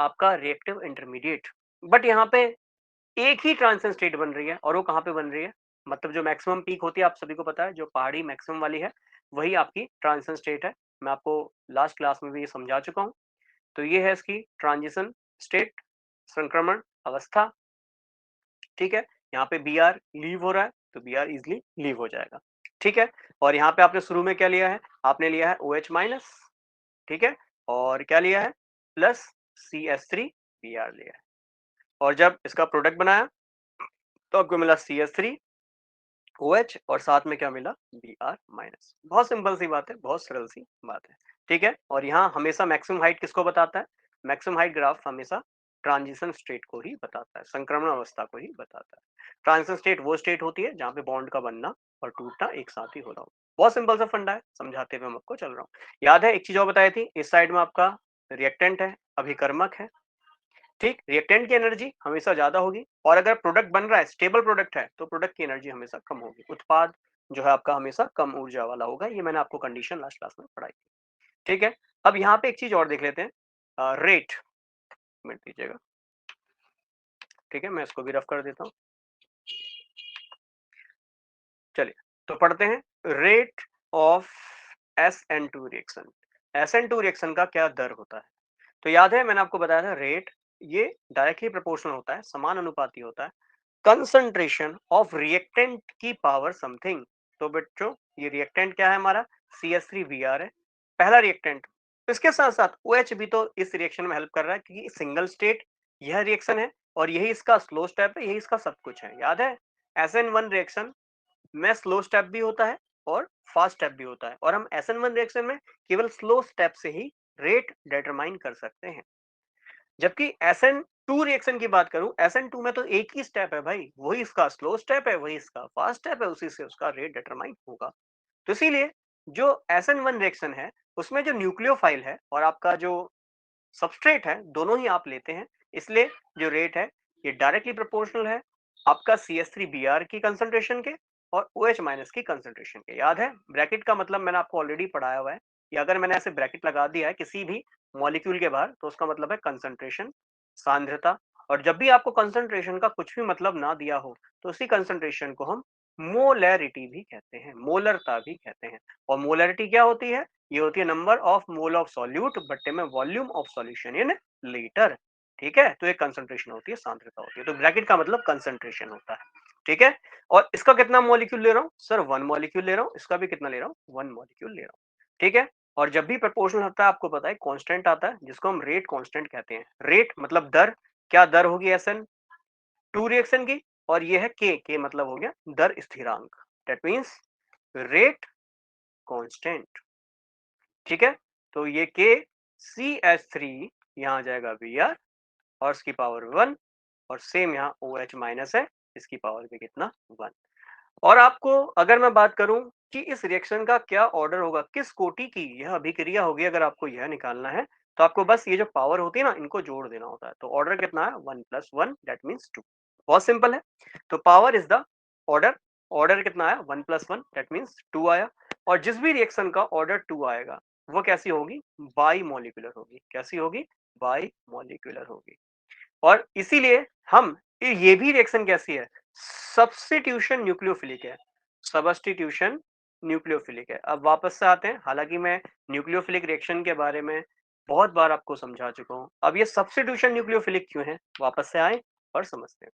आपका रिएक्टिव इंटरमीडिएट। बट यहाँ पे एक ही ट्रांजिशन स्टेट बन रही है और वो कहाँ पे बन रही है, मतलब जो मैक्सिमम पीक होती है आप सभी को पता है, जो पहाड़ी मैक्सिमम वाली है वही आपकी ट्रांजिशन स्टेट है। मैं आपको लास्ट क्लास में भी ये समझा चुका हूँ। तो ये है इसकी ट्रांजिशन स्टेट, संक्रमण अवस्था। ठीक है, यहाँ पे बी आर लीव हो रहा है तो बी आर इजिली लीव हो जाएगा। ठीक है, और यहाँ पे आपने शुरू में क्या लिया है, आपने लिया है ओ एच माइनस। ठीक है, और क्या लिया है, plus C S three B R लिया है। और जब इसका प्रोडक्ट बनाया तो आपको मिला C S three O H और साथ में क्या मिला, बी आर माइनस। बहुत सिंपल सी बात है, बहुत सरल सी बात है। ठीक है, और यहाँ हमेशा मैक्सिमम हाइट किसको बताता है, मैक्सिमम हाइट ग्राफ हमेशा ट्रांजिशन स्टेट को ही बताता है, संक्रमण अवस्था को ही बताता है। ट्रांजिशन स्टेट वो स्टेट होती है जहाँ पे बॉन्ड का बनना और टूटना एक साथ ही हो रहा हो। बहुत सिंपल सा फंडा है, समझाते हुए मैं आपको चल रहा हूँ। याद है एक चीज और बताई थी, इस साइड में आपका रिएक्टेंट है, अभिकर्मक है। ठीक, रिएक्टेंट की एनर्जी हमेशा ज्यादा होगी और अगर प्रोडक्ट बन रहा है, स्टेबल प्रोडक्ट है, तो प्रोडक्ट की एनर्जी हमेशा कम होगी। उत्पाद जो है आपका हमेशा कम ऊर्जा वाला होगा। ये मैंने आपको कंडीशन लास्ट क्लास में पढ़ाई थी। ठीक है, अब यहाँ पे एक चीज और देख लेते हैं, रेट। मिनट दीजिएगा। ठीक है, मैं इसको भी रफ कर देता हूँ। चलिए तो पढ़ते हैं, rate of S N two reaction. S N two reaction का क्या दर होता है। तो याद है मैंने आपको बताया था, रेट ये डायरेक्टली प्रोपोर्शनल होता है, समान अनुपाती होता है कंसंट्रेशन ऑफ रिएक्टेंट की पावर समथिंग। तो बच्चों ये रिएक्टेंट क्या है हमारा, C S three B R है, पहला रिएक्टेंट। इसके साथ साथ ओ एच भी तो इस रिएक्शन में हेल्प कर रहा है क्योंकि सिंगल स्टेट यह रिएक्शन है और यही इसका स्लो स्टेप है, यही इसका सब कुछ है। याद है एस एन वन रिएक्शन में स्लो स्टेप भी होता है और फास्ट स्टेप भी होता है, और हम एस एन वन रिएक्शन में केवल स्लो स्टेप से ही रेट डिटरमाइन कर सकते हैं। जबकि एस एन टू रिएक्शन की बात करूं, एस एन टू में तो एक ही स्टेप है भाई, वही इसका स्लो स्टेप है, वही इसका फास्ट स्टेप है, उसी से उसका रेट डिटरमाइन होगा। तो इसीलिए जो एस एन वन रिएक्शन है उसमें जो न्यूक्लियोफाइल है और आपका जो सबस्ट्रेट है दोनों ही आप लेते हैं, इसलिए जो रेट है ये डायरेक्टली प्रोपोर्शनल है आपका C S three B R की कंसंट्रेशन के और ओ एच माइनस की कंसंट्रेशन के। याद है ब्रैकेट का मतलब मैंने आपको ऑलरेडी पढ़ाया हुआ है कि अगर मैंने ऐसे ब्रैकेट लगा दिया है किसी भी मॉलिक्यूल के बाहर तो उसका मतलब है कंसंट्रेशन, सांद्रता। और जब भी आपको कंसंट्रेशन का कुछ भी मतलब ना दिया हो तो उसी कंसंट्रेशन को हम मोलैरिटी भी कहते हैं, मोलरता भी कहते हैं। और मोलैरिटी क्या होती है, ये होती है number of mole of solute बट्टे में volume of solution in litre. ठीक है, तो एक कंसंट्रेशन होती है, सांद्रता होती है। तो ब्रैकेट का मतलब कंसंट्रेशन होता है। ठीक है, और इसका कितना मॉलिक्यूल ले रहा हूँ सर, वन मॉलिक्यूल ले रहा हूँ, इसका भी कितना ले रहा हूँ, वन मॉलिक्यूल ले रहा हूँ। ठीक है, और जब भी प्रोपोर्शनल होता है आपको पता है कांस्टेंट आता है जिसको हम रेट कांस्टेंट कहते हैं। रेट मतलब दर, क्या दर होगी एस एन टू रिएक्शन की, और ये है के मतलब हो गया दर स्थिरांक, दैट मींस रेट कांस्टेंट। ठीक है, तो ये के सी एच थ्री यहाँ आ जाएगा बी आर और इसकी पावर वन, और सेम यहाँ ओ एच माइनस है, इसकी पावर भी कितना, वन। और आपको अगर मैं बात करूं कि इस रिएक्शन का क्या ऑर्डर होगा, किस कोटि की यह अभिक्रिया होगी, अगर आपको यह निकालना है तो आपको बस ये जो पावर होती है ना इनको जोड़ देना होता है। तो ऑर्डर कितना है, one plus one, that means two. बहुत सिंपल है। तो power is the order, order कितना आया, one plus one, that means two आया। और जिस भी रिएक्शन का ऑर्डर टू आएगा वो कैसी होगी, बाई मॉलिक्यूलर होगी। कैसी होगी, बाई मॉलिक्यूलर होगी। और इसीलिए हम ये भी रिएक्शन कैसी है, सब्स्टिट्यूशन न्यूक्लियोफिलिक है, सब्स्टिट्यूशन न्यूक्लियोफिलिक है। अब वापस से आते हैं, हालांकि मैं न्यूक्लियोफिलिक रिएक्शन के बारे में बहुत बार आपको समझा चुका हूं। अब ये सब्स्टिट्यूशन न्यूक्लियोफिलिक क्यों है, वापस से आए और समझते हैं।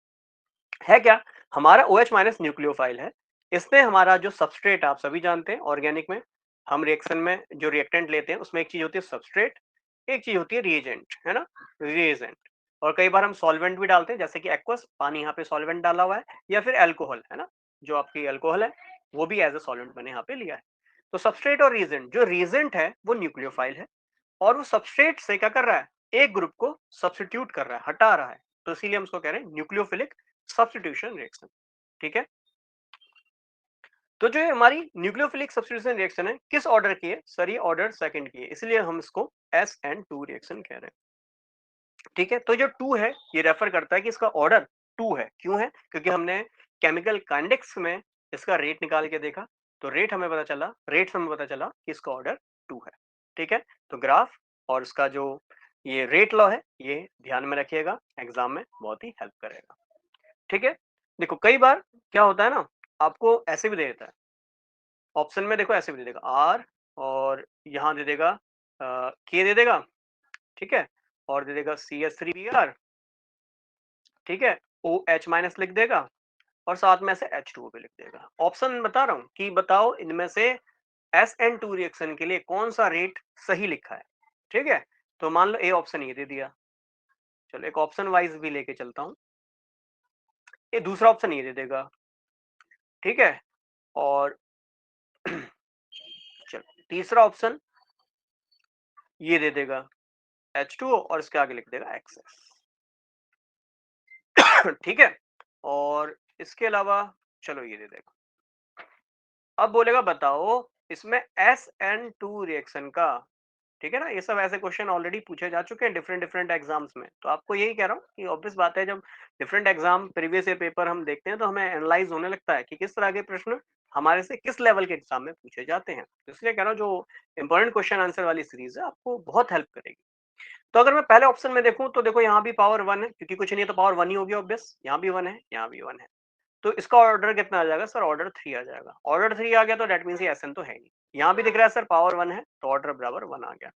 है क्या, हमारा OH माइनस न्यूक्लियोफाइल है, इसमें हमारा जो सबस्ट्रेट आप सभी जानते हैं ऑर्गेनिक में हम रिएक्शन में जो रिएक्टेंट लेते हैं उसमें एक चीज होती है सबस्ट्रेट, एक चीज होती है रिएजेंट, है ना, रिएजेंट। और कई बार हम सॉल्वेंट भी डालते हैं जैसे कि एक्वस, पानी यहाँ पे सॉल्वेंट डाला हुआ है, या फिर अल्कोहल, है ना, जो आपकी अल्कोहल है वो भी एज ए सॉल्वेंट मैंने यहाँ पे लिया है। तो सबस्ट्रेट और रिएजेंट, जो रिएजेंट है वो न्यूक्लियोफाइल है और वो सबस्ट्रेट से क्या कर रहा है, एक ग्रुप को सब्स्टिट्यूट कर रहा है, हटा रहा है। तो इसीलिए हम उसको कह रहे हैं न्यूक्लियोफिलिक सब्स्टिट्यूशन रिएक्शन। ठीक है, तो जो हमारी न्यूक्लियोफिलिक सब्स्टिट्यूशन रिएक्शन है किस ऑर्डर की है सर, ये ऑर्डर सेकंड की है, इसलिए हम इसको एस एन टू रिएक्शन कह रहे हैं। ठीक है, तो जो टू है ये रेफर करता है कि इसका ऑर्डर टू है। क्यों है, क्योंकि हमने केमिकल काइनेटिक्स में इसका रेट निकाल के देखा, तो रेट हमें पता चला, रेट से हमें पता चला कि इसका ऑर्डर टू है। ठीक है, तो ग्राफ और इसका जो ये रेट लॉ है, ये ध्यान में रखिएगा, एग्जाम में बहुत ही हेल्प करेगा। ठीक है, देखो कई बार क्या होता है ना, आपको ऐसे भी दे देता है, ऑप्शन में देखो ऐसे भी दे देगा आर, और यहाँ दे देगा के दे देगा, ठीक है, और दे देगा CH3Br, ठीक है, OH माइनस लिख देगा, और साथ में ऐसे H2O भी लिख देगा। ऑप्शन बता रहा हूँ कि बताओ इनमें से SN2 रिएक्शन के लिए कौन सा रेट सही लिखा है। ठीक है, तो मान लो ए ऑप्शन ये दे दिया, चलो एक ऑप्शन वाइज भी लेके चलता हूँ, ये दूसरा ऑप्शन ये दे देगा, ठीक है, और चलो तीसरा ऑप्शन ये दे देगा H2O, और इसके आगे लिख देगा एक्सेस। ठीक है, और इसके अलावा चलो ये दे देगा। अब बोलेगा बताओ इसमें SN2 रिएक्शन का, ठीक है ना, ये सब ऐसे क्वेश्चन ऑलरेडी पूछे जा चुके हैं डिफरेंट डिफरेंट एग्जाम्स में, तो आपको यही कह रहा हूँ कि ऑब्वियस बात है, जब different exam previous year paper हम देखते हैं तो हमें एनालाइज होने लगता है कि किस तरह के प्रश्न हमारे से किस लेवल के एग्जाम में पूछे जाते हैं, तो इसलिए कह रहा हूँ जो इंपॉर्टेंट क्वेश्चन आंसर वाली सीरीज है आपको बहुत हेल्प करेगी। तो अगर मैं पहले ऑप्शन में देखूं तो देखो यहाँ भी पावर 1 है, क्योंकि कुछ नहीं है तो पावर 1 ही होगी ऑब्वियस, यहाँ भी 1 है, यहाँ भी 1 है, तो इसका ऑर्डर कितना आ जाएगा सर, ऑर्डर 3 आ जाएगा। ऑर्डर 3 आ गया तो दैट मींस ये SN तो है नहीं। यहाँ भी दिख रहा है सर पावर 1 है, तो ऑर्डर बराबर 1 आ गया,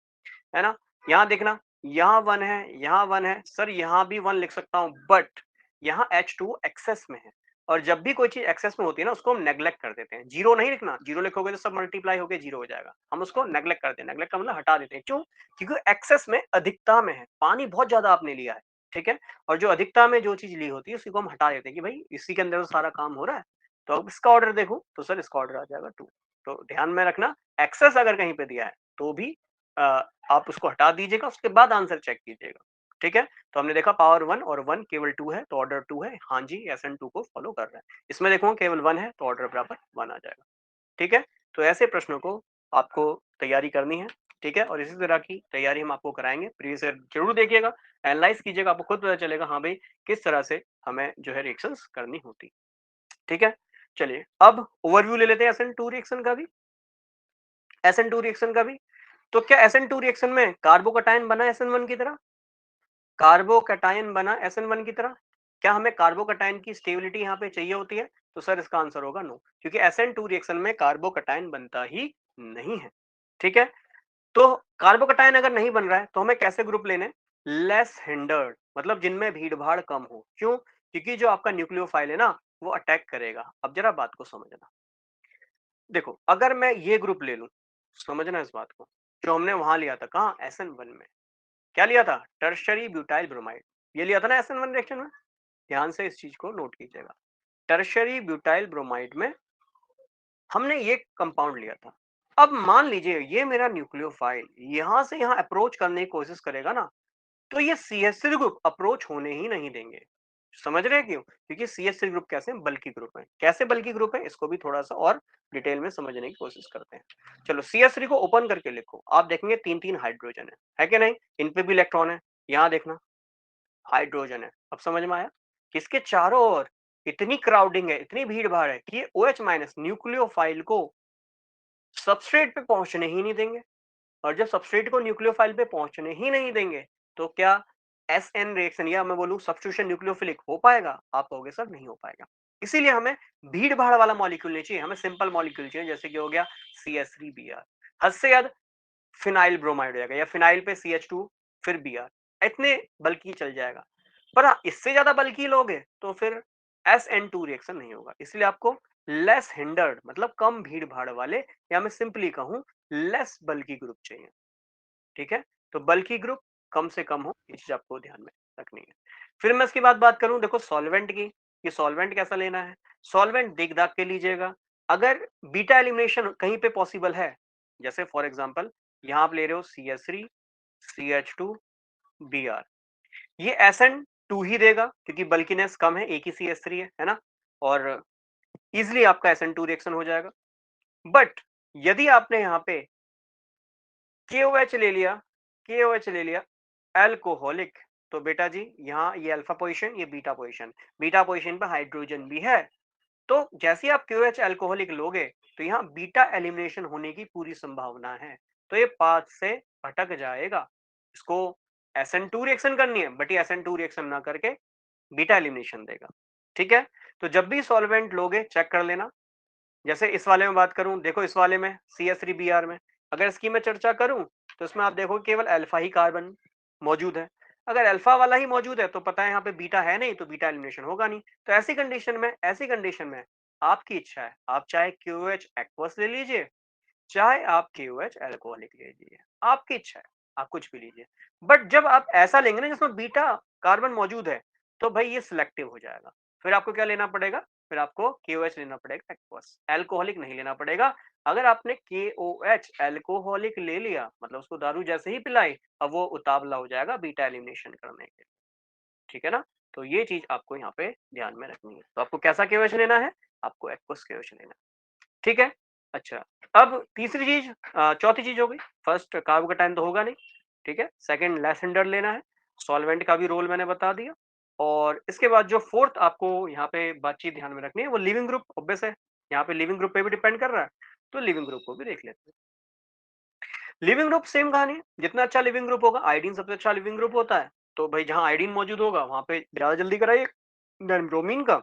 है ना। यहाँ देखना, यहाँ 1 है, यहाँ 1 है, सर यहाँ भी 1 लिख सकता हूँ, बट यहाँ H2 एक्सेस में है, और जब भी कोई चीज एक्सेस में होती है ना उसको हम नेग्लेक्ट कर देते हैं। जीरो नहीं लिखना, जीरो लिखोगे तो सब मल्टीप्लाई होकर जीरो हो जाएगा, हम उसको नेग्लेक्ट करते हैं, नेग्लेक्ट का मतलब हटा देते हैं। क्यों? क्योंकि एक्सेस में अधिकता में है, पानी बहुत ज्यादा आपने लिया है, ठीक है, और जो अधिकता में जो चीज ली होती है उसी को हम हटा देते हैं कि भाई इसी के अंदर तो सारा काम हो रहा है। तो अब इसका ऑर्डर देखो तो सर इसका ऑर्डर आ जाएगा 2। तो ध्यान में रखना, एक्सेस अगर कहीं पे दिया है तो भी आप उसको हटा दीजिएगा, उसके बाद आंसर चेक कीजिएगा, ठीक है। तो हमने देखा पावर 1 और 1 केवल 2 है, तो ऑर्डर 2 है, हाँ जी SN2 को फॉलो कर रहा है। इसमें देखो केवल 1 है तो ऑर्डर बराबर 1 आ जाएगा, ठीक है। तो ऐसे प्रश्नों को आपको तैयारी करनी है, ठीक है, और इसी तरह की तैयारी हम आपको कराएंगे। प्रीवियस ईयर जरूर देखिएगा, एनालाइज कीजिएगा, आपको खुद पता चलेगा हाँ भाई किस तरह से हमें जो है रिएक्शंस करनी होती, ठीक है। चलिए अब ओवरव्यू ले लेते हैं SN2 रिएक्शन का भी, SN2 रिएक्शन का भी। तो क्या SN2 रिएक्शन में कार्बोकटायन बना SN1 की तरह, कार्बोकटायन बना SN1 की तरह? क्या हमें कार्बोकटायन की स्टेबिलिटी यहाँ पे चाहिए होती है? तो सर इसका आंसर होगा नो, क्योंकि SN2 रिएक्शन में कार्बोकटायन बनता ही नहीं है, ठीक है। तो कार्बोकटायन अगर नहीं बन रहा है तो हमें कैसे ग्रुप लेने, लेस हिंडर्ड, मतलब जिनमें भीड़ भाड़ कम हो। क्यों? क्योंकि जो आपका न्यूक्लियोफाइल है ना वो अटैक करेगा। अब जरा बात को समझना, देखो अगर मैं ये ग्रुप ले लूं, समझना इस बात को, जो हमने वहां लिया था, कहाँ SN1 में, क्या लिया था, टर्शरी ब्यूटाइल ब्रोमाइड, ये लिया था ना SN1 रिएक्शन में। ध्यान से इस चीज को नोट कीजिएगा, टर्शरी ब्यूटाइल ब्रोमाइड में हमने ये कंपाउंड लिया था। अब मान लीजिए ये मेरा न्यूक्लियोफाइल यहां से यहां अप्रोच करने की कोशिश करेगा ना, तो ये CH3 ग्रुप अप्रोच होने ही नहीं देंगे। समझ रहे हैं क्यों? क्योंकि CH3 ग्रुप कैसे बल्की ग्रुप है, कैसे बल्की ग्रुप है इसको भी थोड़ा सा और डिटेल में समझने की कोशिश करते हैं। चलो CH3 को ओपन करके लिखो, आप देखेंगे 3-3 हाइड्रोजन है कि नहीं, इन पे भी इलेक्ट्रॉन है, यहाँ देखना हाइड्रोजन है। अब समझ में आया कि इसके चारों ओर इतनी क्राउडिंग है, इतनी भीड़ भाड़ है कि ये OH माइनस न्यूक्लियोफाइल को सबस्ट्रेट पे पहुंचने ही नहीं देंगे। और जब सबस्ट्रेट को न्यूक्लियोफाइल पे पहुंचने ही नहीं देंगे तो क्या SN रिएक्शन या मैं बोलूं सब्स्टिट्यूशन न्यूक्लियोफिलिक हो पाएगा? आप कहोगे सर नहीं हो पाएगा। इसीलिए हमें भीड़ भाड़ वाला मॉलिक्यूल नहीं चाहिए, हमें सिंपल मॉलिक्यूल चाहिए, जैसे कि हो गया CH3Br, हद से ज्यादा फिनाइल ब्रोमाइड हो जाएगा, या फिनाइल पे CH2 फिर Br, इतने बल्कि चल जाएगा। पर हाँ इससे ज्यादा बल्कि लोगे तो फिर SN2 रिएक्शन नहीं होगा। इसलिए आपको लेस हिंडर्ड मतलब कम भीड़ भाड़ वाले, या मैं सिंपली कहूं लेस बल्कि ग्रुप चाहिए, ठीक है। तो बल्कि ग्रुप कम से कम हो, ये चीज आपको ध्यान में रखनी है। फिर मैं इसके बाद बात करूं, देखो सॉल्वेंट की, कि सॉल्वेंट कैसा लेना है। सॉल्वेंट देख दाग के लीजिएगा, अगर बीटा एलिमिनेशन कहीं पे पॉसिबल है, जैसे फॉर एग्जांपल यहां आप ले रहे हो CH3 CH2 Br, ये SN2 ही देगा क्योंकि बल्कीनेस कम है, एक ही CH3 है ना, और इजिली आपका SN2 रिएक्शन हो जाएगा। बट यदि आपने यहाँ पे KOH ले लिया, KOH ले लिया अल्कोहलिक, तो बेटा जी यहाँ ये अल्फा पोजीशन, ये बीटा पोजीशन पे हाइड्रोजन भी है, तो जैसे ही आप KOH अल्कोहलिक लोगे तो यहाँ बीटा एलिमिनेशन होने की पूरी संभावना है, तो ये पाथ से भटक जाएगा। इसको SN2 रिएक्शन करनी है, बट ये SN2 रिएक्शन ना करके बीटा एलिमिनेशन देगा। ठीक है, तो जब भी सॉल्वेंट लोगे चेक कर लेना। जैसे इस वाले में बात करूं, देखो इस वाले में CH3Br में अगर इसकी मैं चर्चा करूं तो इसमें आप देखो केवल अल्फा ही कार्बन मौजूद है। अगर अल्फा वाला ही मौजूद है तो पता है यहाँ पे बीटा है नहीं, तो बीटा एलिमिनेशन होगा नहीं। तो ऐसी कंडीशन में आपकी इच्छा है, आप चाहे QH एक्वस ले लीजिए, चाहे आप KOH अल्कोहलिक ले लीजिए, आपकी इच्छा है, आप कुछ भी लीजिए। बट जब आप ऐसा लेंगे ना जिसमें बीटा कार्बन मौजूद है, तो भाई ये सिलेक्टिव हो जाएगा। फिर आपको क्या लेना पड़ेगा? फिर आपको KOH लेना पड़ेगा एक्वस, अल्कोहलिक नहीं लेना पड़ेगा। अगर आपने KOH अल्कोहलिक ले लिया, मतलब उसको दारू जैसे ही पिलाई, अब वो उतावला हो जाएगा बीटा एलिमिनेशन करने के लिए। ठीक है ना? तो ये चीज आपको यहाँ पे ध्यान में रखनी है। तो आपको कैसा KOH लेना है? आपको एक्वस KOH लेना है। ठीक है? अच्छा, अब तीसरी चीज, चौथी चीज हो गई। फर्स्ट कार्बोकैटायन तो होगा नहीं, ठीक है। सेकंड लेसेंडर लेना है, सॉल्वेंट का भी रोल मैंने बता दिया। और इसके बाद जो फोर्थ आपको यहाँ पे बातचीत ध्यान में रखनी है वो लिविंग ग्रुप, ऑब्वियस है, यहाँ पे लिविंग ग्रुप पे भी डिपेंड कर रहा है, तो लिविंग ग्रुप को भी देख लेते हैं। लिविंग ग्रुप सेम कहानी है, जितना अच्छा लिविंग ग्रुप होगा, आयोडीन सबसे अच्छा लिविंग ग्रुप होता है, तो भाई जहाँ आयोडीन मौजूद होगा वहां पे ज्यादा जल्दी कराइए। देन ब्रोमीन का,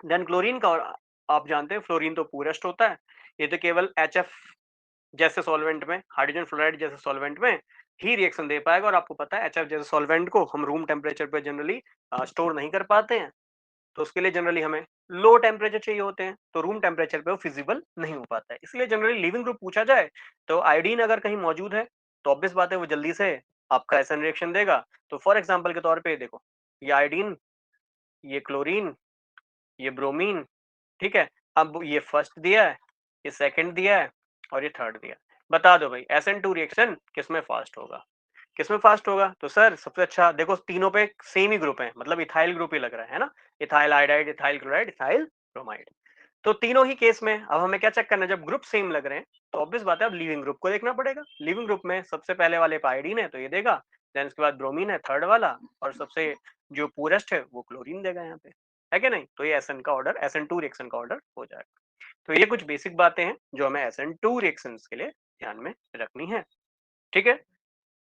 देन क्लोरीन का, और आप जानते हैं फ्लोरीन तो पूरेस्ट होता है। ये तो केवल HF जैसे सॉल्वेंट में, हाइड्रोजन फ्लोराइड जैसे सॉल्वेंट में ही रिएक्शन दे पाएगा। और आपको पता है HF जैसे सॉल्वेंट को हम रूम टेम्परेचर पे जनरली स्टोर नहीं कर पाते हैं, तो उसके लिए जनरली हमें लो टेम्परेचर चाहिए होते हैं, तो रूम टेम्परेचर पे वो फिजिबल नहीं हो पाता है। इसलिए जनरली लिविंग ग्रुप पूछा जाए तो आयोडीन अगर कहीं मौजूद है तो ऑब्वियस बात है वो जल्दी से आपका एसएन रिएक्शन देगा। तो फॉर एग्जाम्पल के तौर पे देखो, ये आयोडीन, ये क्लोरीन, ये ब्रोमीन, ठीक है। अब ये फर्स्ट दिया है, ये सेकंड दिया है, और ये थर्ड दिया है। बता दो भाई SN2 रिएक्शन किसमें फास्ट होगा? किसमें फास्ट होगा? तो सर सबसे अच्छा देखो, तीनों पे सेम ही ग्रुप है, मतलब इथाइल ग्रुप ही लग रहा है ना, ethyl iodide, ethyl chloride, ethyl bromide. तो तीनों ही केस में अब हमें क्या चेक करना है? जब ग्रुप सेम लग रहे हैं तो ऑब्वियस बात है अब लिविंग ग्रुप को देखना पड़ेगा। लिविंग ग्रुप में सबसे पहले वाले पे आयोडीन है तो ये देगा, देन उसके बाद ब्रोमीन है थर्ड वाला, और सबसे जो पूरेस्ट है वो क्लोरीन देगा यहाँ पे, है कि नहीं? तो ये SN का ऑर्डर, SN2 रिएक्शन का ऑर्डर हो जाएगा। तो ये कुछ बेसिक बातें हैं जो हमें SN2 रिएक्शंस के लिए ध्यान में रखनी है। ठीक है,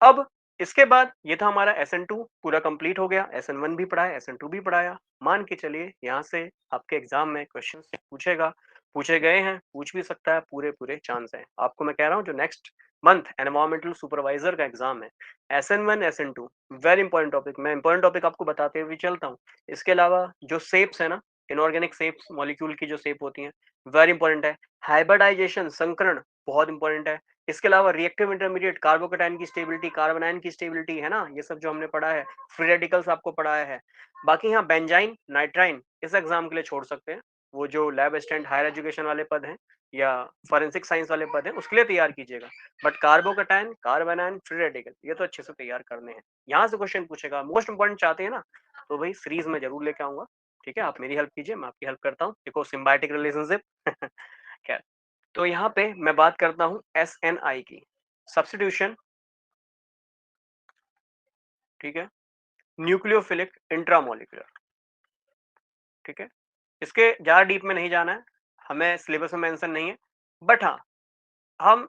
अब इसके बाद ये था हमारा SN2 पूरा कंप्लीट हो गया। SN1 भी पढ़ाया, SN2 भी पढ़ाया। मान के चलिए यहाँ से आपके एग्जाम में क्वेश्चन पूछेगा, पूछे गए हैं, पूछ भी सकता है, पूरे पूरे चांस हैं। आपको मैं कह रहा हूँ जो नेक्स्ट मंथ एनवायरमेंटल सुपरवाइजर का एग्जाम है, SN1 SN2 very important topic. मैं इंपॉर्टेंट टॉपिक आपको बताते हुए चलता हूँ। इसके अलावा जो शेप्स है ना, इनऑर्गेनिक शेप्स, मॉलिक्यूल की जो शेप होती है, वेरी इंपॉर्टेंट है। हाइब्रिडाइजेशन, संकरण, बहुत इंपॉर्टेंट है। इसके अलावा रिएक्टिव इंटरमीडिएट, कार्बोकैटायन की स्टेबिलिटी, कार्बोनाइन की स्टेबिलिटी, है ना, ये सब जो हमने पढ़ा है। फ्री रेडिकल्स आपको पढ़ाया है। बाकी यहाँ बेंजाइन, नाइट्राइन इस एग्जाम के लिए छोड़ सकते हैं, वो जो लैब असिस्टेंट हायर एजुकेशन वाले पद हैं या फॉरेंसिक साइंस वाले पद हैं उसके लिए तैयार कीजिएगा। बट कार्बोकैटायन, कार्बोनाइन, फ्री रेडिकल ये तो अच्छे से तैयार करने हैं। यहाँ से क्वेश्चन पूछेगा, मोस्ट इंपॉर्टेंट चाहते हैं ना, तो भाई सीरीज में जरूर लेके आऊंगा। ठीक है, आप मेरी हेल्प कीजिए, मैं आपकी हेल्प करता हूँ। देखो सिम्बायोटिक रिलेशनशिप क्या, तो यहाँ पे मैं बात करता हूँ SNI की, सब्स्टिट्यूशन, ठीक है, न्यूक्लियोफिलिक इंट्रामोलिकुलर। ठीक है, इसके ज्यादा डीप में नहीं जाना है, हमें सिलेबस में मेंशन नहीं है। बट हाँ, हम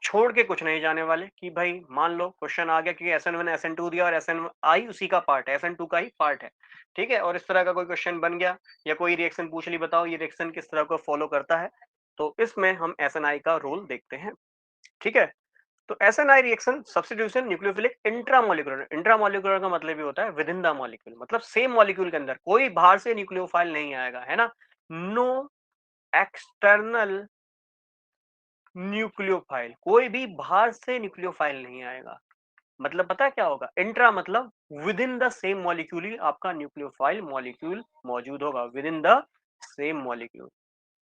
छोड़ के कुछ नहीं जाने वाले कि भाई मान लो क्वेश्चन आ गया कि SN1 SN2 दिया और SNI उसी का पार्ट है, SN2 का ही पार्ट है। ठीक है, और इस तरह का कोई क्वेश्चन बन गया या कोई रिएक्शन पूछ ली, बताओ ये रिएक्शन किस तरह को फॉलो करता है, तो इसमें हम SNI का रोल देखते हैं। ठीक है, तो SNI reaction substitution nucleophilic intramolecular, intramolecular का मतलब ये होता है विद इन द मॉलिक्यूल, मतलब सेम मॉलिक्यूल के अंदर, कोई बाहर से न्यूक्लियोफाइल नहीं आएगा, है ना। नो एक्सटर्नल न्यूक्लियोफाइल, कोई भी बाहर से न्यूक्लियोफाइल नहीं आएगा। मतलब पता है क्या होगा? इंट्रा मतलब within the same molecule ही आपका न्यूक्लियोफाइल मॉलिक्यूल मौजूद होगा, within the same molecule.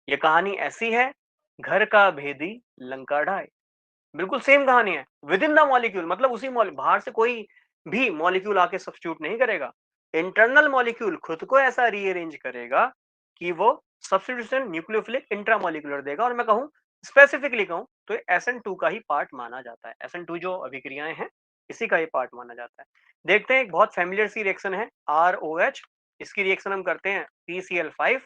ये कहानी ऐसी है, घर का भेदी लंका ढाई, बिल्कुल सेम कहानी है। विद इन द मॉलिक्यूल मतलब उसी बाहर से कोई भी मॉलिक्यूल आके सब्स्टिट्यूट नहीं करेगा। इंटरनल मॉलिक्यूल खुद को ऐसा रीअरेंज करेगा कि वो सब्स्टिट्यूशन न्यूक्लियोफिलिक इंट्रामोलिकुलर देगा। और मैं कहूँ, स्पेसिफिकली कहूँ तो SN2 का ही पार्ट माना जाता है। SN2 जो अभिक्रियाएं हैं इसी का ही पार्ट माना जाता है। देखते हैं, एक बहुत फेमिलियर सी रिएक्शन है ROH, इसकी रिएक्शन हम करते हैं PCl5,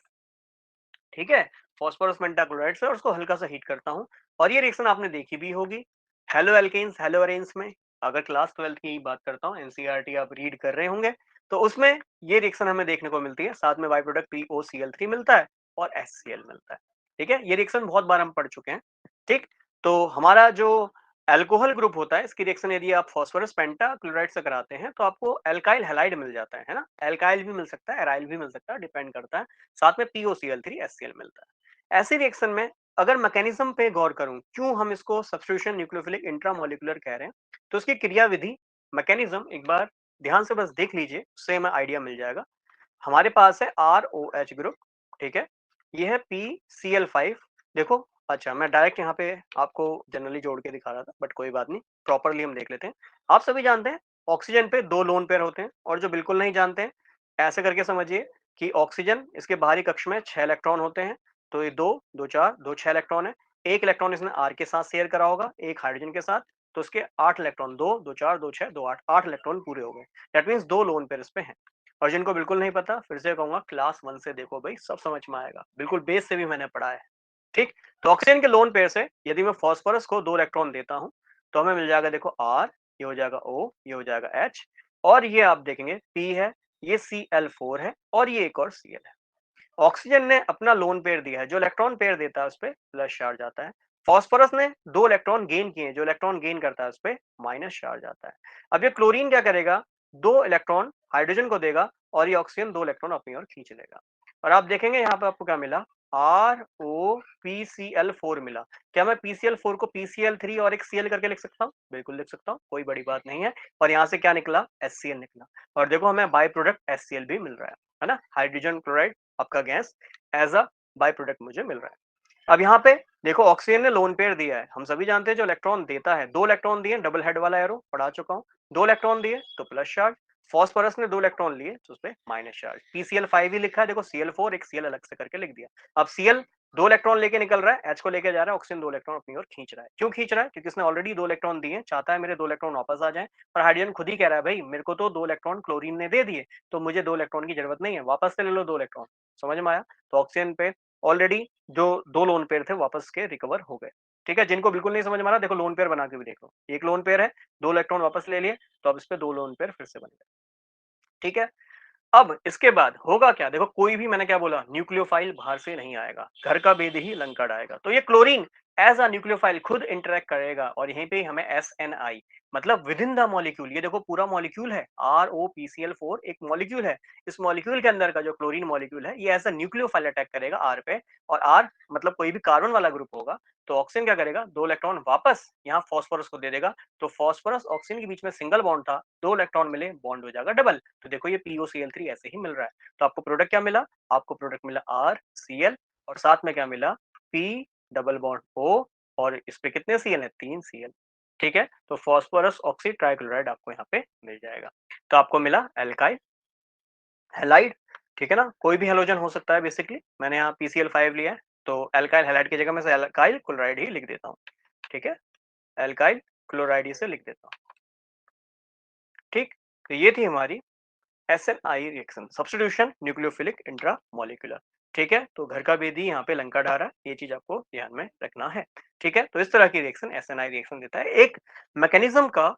ठीक है, फॉस्फोरस पेंटाक्लोराइड से, और उसको हल्का सा हीट करता हूँ। और ये रिएक्शन आपने देखी भी होगी हेलो एल्केन्स हेलो अरेन्स में, अगर क्लास 12th की बात करता हूँ, एनसीईआरटी आप रीड कर रहे होंगे, तो उसमें ये रिएक्शन हमें देखने को मिलती है, साथ में बाई प्रोडक्ट POCl3 मिलता है और HCl मिलता है। ठीक है, ये रिएक्शन बहुत बार हम पढ़ चुके हैं। ठीक, तो हमारा जो अल्कोहल ग्रुप होता है, इसकी रिएक्शन यदि आप फास्फोरस पेंटाक्लोराइड से कराते हैं, तो आपको अल्काइल हैलाइड मिल जाता है ना? अल्काइल भी मिल सकता है, एराइल भी मिल सकता है, डिपेंड करता है। साथ में POCl3 HCl मिलता है। ऐसी रिएक्शन में अगर मैकेनिज्म पे गौर करूं, क्यों हम इसको सब्स्टिट्यूशन न्यूक्लियोफिलिक इंट्रामोलिकुलर कह रहे हैं, तो उसकी क्रियाविधि, मैकेनिज्म एक बार ध्यान से बस देख लीजिए, उससे हमें आइडिया मिल जाएगा। हमारे पास है ROH ग्रुप, ठीक है, ये है PCl5। देखो, अच्छा मैं डायरेक्ट यहाँ पे आपको जनरली जोड़ के दिखा रहा था, बट कोई बात नहीं, प्रॉपरली हम देख लेते हैं। आप सभी जानते हैं ऑक्सीजन पे 2 लोन पेयर होते हैं, और जो बिल्कुल नहीं जानते हैं, ऐसे करके समझिए कि ऑक्सीजन इसके बाहरी कक्ष में 6 इलेक्ट्रॉन होते हैं, तो ये 2 2 4 2 6 इलेक्ट्रॉन है। एक इलेक्ट्रॉन इसने R के साथ शेयर करा होगा, एक हाइड्रोजन के साथ, तो उसके 8 इलेक्ट्रॉन, 2 2 4 2 6 2 8 8 इलेक्ट्रॉन पूरे हो गए। दैट मीन्स 2 लोन पेयर इस पे हैं। और जिनको बिल्कुल नहीं पता, फिर से कहूंगा क्लास 1 से देखो भाई, सब समझ में आएगा, बिल्कुल बेस से भी मैंने पढ़ा है। ठीक, तो ऑक्सीजन के लोन पेयर से यदि मैं फास्फोरस को 2 इलेक्ट्रॉन देता हूं, तो हमें मिल जाएगा, देखो R, ये हो जाएगा O, ये हो जाएगा H, और ये आप देखेंगे P है, ये Cl4 है, और ये एक और Cl है। ऑक्सीजन ने अपना लोन पेयर दिया है, जो इलेक्ट्रॉन पेयर देता है उस पे प्लस चार्ज आता है। फास्फोरस ने 2 इलेक्ट्रॉन गेन किए हैं, जो इलेक्ट्रॉन गेन करता है उस पे माइनस चार्ज आता है। अब ये क्लोरीन क्या करेगा, 2 इलेक्ट्रॉन हाइड्रोजन को देगा, और ये ऑक्सीजन 2 इलेक्ट्रॉन अपनी ओर खींच लेगा। और आप देखेंगे यहाँ पे आपको क्या मिला, ROPCl4 मिला। क्या मैं PCl4 को PCl3 और एक Cl करके लिख सकता हूँ? बिल्कुल लिख सकता हूँ, कोई बड़ी बात नहीं है। और यहाँ से क्या निकला, HCl निकला। और देखो हमें बाई प्रोडक्ट HCl भी मिल रहा है ना, हाइड्रोजन क्लोराइड आपका gas as a by product मुझे मिल रहा है। अब यहाँ पे देखो, ऑक्सीजन ने लोन पेयर दिया है, हम सभी जानते हैं जो इलेक्ट्रॉन देता है, 2 इलेक्ट्रॉन दिए, डबल हेड वाला एरो पढ़ा चुका हूँ, 2 इलेक्ट्रॉन दिए तो प्लस चार्ज। फास्फोरस ने 2 इलेक्ट्रॉन लिए तो उसपे माइनस चार्ज। PCl5 ही लिखा है, देखो Cl4 एक Cl अलग से करके लिख दिया। अब Cl 2 इलेक्ट्रॉन लेके निकल रहा है, H को लेके जा रहा है, ऑक्सीजन 2 इलेक्ट्रॉन अपनी ओर खींच रहा है। क्यों खींच रहा है? क्योंकि उसने ऑलरेडी 2 इलेक्ट्रॉन दिए, चाहता है मेरे 2 इलेक्ट्रॉन वापस आ जाएं। और हाइड्रोजन खुद ही कह रहा है, भाई मेरे को तो 2 इलेक्ट्रॉन क्लोरीन ने दे दिए, तो मुझे 2 इलेक्ट्रॉन की जरूरत नहीं है, वापस से ले लो 2 इलेक्ट्रॉन। समझ में आया? तो ऑक्सीजन पे ऑलरेडी जो 2 लोन पेयर थे वापस के रिकवर हो गए। ठीक है, जिनको बिल्कुल नहीं समझ में आ रहा, देखो लोन पेयर बना के भी देखो, एक लोन पेयर है, 2 इलेक्ट्रॉन वापस ले लिए, तो अब इस पे 2 लोन पेयर फिर से बन गए। ठीक है, अब इसके बाद होगा क्या, देखो कोई भी, मैंने क्या बोला, न्यूक्लियोफाइल बाहर से नहीं आएगा, घर का भेद ही लंका डाएगा। तो ये क्लोरीन एज अ न्यूक्लियोफाइल खुद इंटरेक्ट करेगा, और यहीं पे हमें SNI, मतलब विद इन द मॉलिक्यूल, ये देखो पूरा मॉलिक्यूल है, ROPCl4 एक मॉलिक्यूल है, इस मॉलिक्यूल के अंदर का जो क्लोरीन मॉलिक्यूल है, ये एज अ न्यूक्लियोफाइल अटैक करेगा R पे। और R मतलब कोई भी कार्बन वाला ग्रुप होगा, तो ऑक्सीजन क्या करेगा, 2 इलेक्ट्रॉन वापस यहाँ फास्फोरस को दे देगा, तो फास्फोरस ऑक्सीजन के बीच में सिंगल बॉन्ड था, 2 इलेक्ट्रॉन मिले, बॉन्ड हो जाएगा डबल। तो देखो ये POCl3 ऐसे ही मिल रहा है। तो आपको प्रोडक्ट क्या मिला, आपको प्रोडक्ट मिला RCl, और साथ में क्या मिला, P डबल बॉन्ड O, और इस पे कितने Cl है, 3 Cl। ठीक है, तो फास्फोरस ऑक्सी ट्राइक्लोराइड आपको यहाँ पे मिल जाएगा। तो आपको मिला एल्काइल हैलाइड। ठीक है ना, कोई भी हेलोजन हो सकता है बेसिकली, मैंने यहाँ PCl5 लिया है, तो एल्काइल हैलाइड की जगह मैं एल्काइल क्लोराइड ही लिख देता हूँ। ठीक है, एल्काइल क्लोराइड ही से लिख देता हूँ। ठीक, तो ये थी हमारी SNI reaction, substitution nucleophilic intramolecular. ठीक है, तो घर का भेदी यहाँ पे लंका ढा रहा है, ये चीज आपको ध्यान में रखना है। ठीक है, तो इस तरह की रिएक्शन SNI रिएक्शन देता है। एक मैकेनिज्म का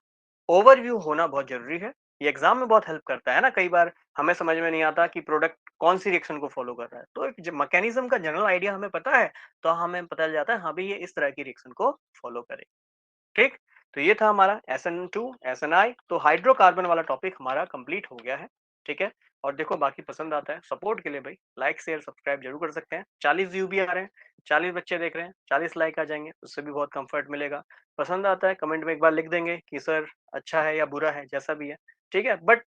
ओवरव्यू होना बहुत जरूरी है, ये एग्जाम में बहुत हेल्प करता है ना। कई बार हमें समझ में नहीं आता कि प्रोडक्ट कौन सी रिएक्शन को फॉलो कर रहा है, तो एक मैकेनिज्म का जनरल आइडिया हमें पता है, तो हमें पता चल जाता है हाँ भाई ये इस तरह की रिएक्शन को फॉलो करे। ठीक, तो ये था हमारा SN2 SNI, तो हाइड्रोकार्बन वाला टॉपिक हमारा कंप्लीट हो गया है। ठीक है, और देखो बाकी पसंद आता है, सपोर्ट के लिए भाई लाइक शेयर सब्सक्राइब जरूर कर सकते हैं। 40 व्यू भी आ रहे हैं, 40 बच्चे देख रहे हैं, 40 लाइक आ जाएंगे, उससे भी बहुत कंफर्ट मिलेगा। पसंद आता है कमेंट में एक बार लिख देंगे कि सर अच्छा है या बुरा है, जैसा भी है। ठीक है, बट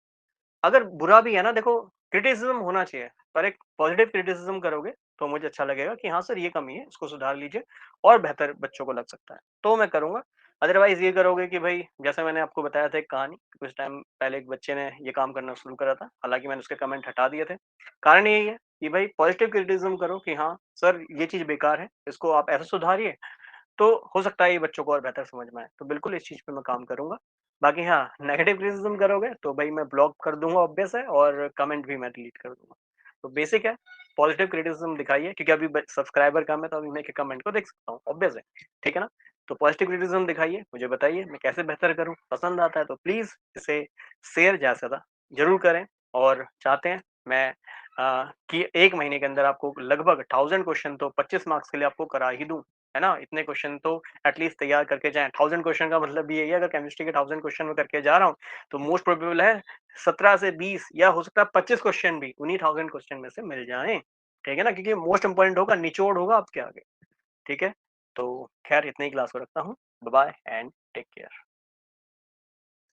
अगर बुरा भी है ना, देखो क्रिटिसिज्म होना चाहिए, पर एक पॉजिटिव क्रिटिसिज्म करोगे तो मुझे अच्छा लगेगा कि हाँ सर ये कमी है, इसको सुधार लीजिए और बेहतर बच्चों को लग सकता है, तो मैं करूंगा। अदरवाइज ये करोगे कि भाई, जैसे मैंने आपको बताया था एक कहानी, कुछ टाइम पहले एक बच्चे ने ये काम करना शुरू करा था, हालांकि मैंने उसके कमेंट हटा दिए थे। कारण यही है कि भाई पॉजिटिव क्रिटिसिज्म करो कि हाँ सर ये चीज बेकार है, इसको आप ऐसे सुधारिए, तो हो सकता है ये बच्चों को और बेहतर समझ में आए। तो बिल्कुल इस चीज़ पे मैं काम करूँगा। बाकी हाँ, नेगेटिव क्रिटिसिज़्म करोगे तो भाई मैं ब्लॉक कर दूँगा, ऑब्वियस है, और कमेंट भी मैं डिलीट कर दूँगा। तो बेसिक है, पॉजिटिव क्रिटिसिज़्म दिखाइए, क्योंकि अभी ब सब्सक्राइबर कम है, तो अभी मैं के कमेंट को देख सकता हूँ, ऑब्वियस है। ठीक है ना? तो पॉजिटिव क्रिटिसिज्म दिखाइए, मुझे बताइए मैं कैसे बेहतर करूँ? पसंद आता है तो प्लीज़ इसे शेयर ज़्यादा से ज़्यादा ज़रूर करें और चाहते हैं मैं कि 1 महीने के अंदर आपको लगभग 1000 क्वेश्चन तो 25 मार्क्स के लिए आपको करा ही दूँ, है ना? इतने क्वेश्चन तो एटलीस्ट तैयार करके जाएँ। 1000 क्वेश्चन का मतलब भी यही है, अगर केमिस्ट्री के 1000 क्वेश्चन मैं करके जा रहा हूँ, तो मोस्ट प्रोबेबल है 17 से 20 या हो सकता है 25 क्वेश्चन भी उन्हीं 1000 क्वेश्चन में से मिल जाएँ, ठीक है ना? क्योंकि मोस्ट इम्पोर्टेंट होगा, निचोड़ होगा आपके आगे, ठीक है? तो खैर इतने ही क्लास को रखता हूँ। Bye bye and take care.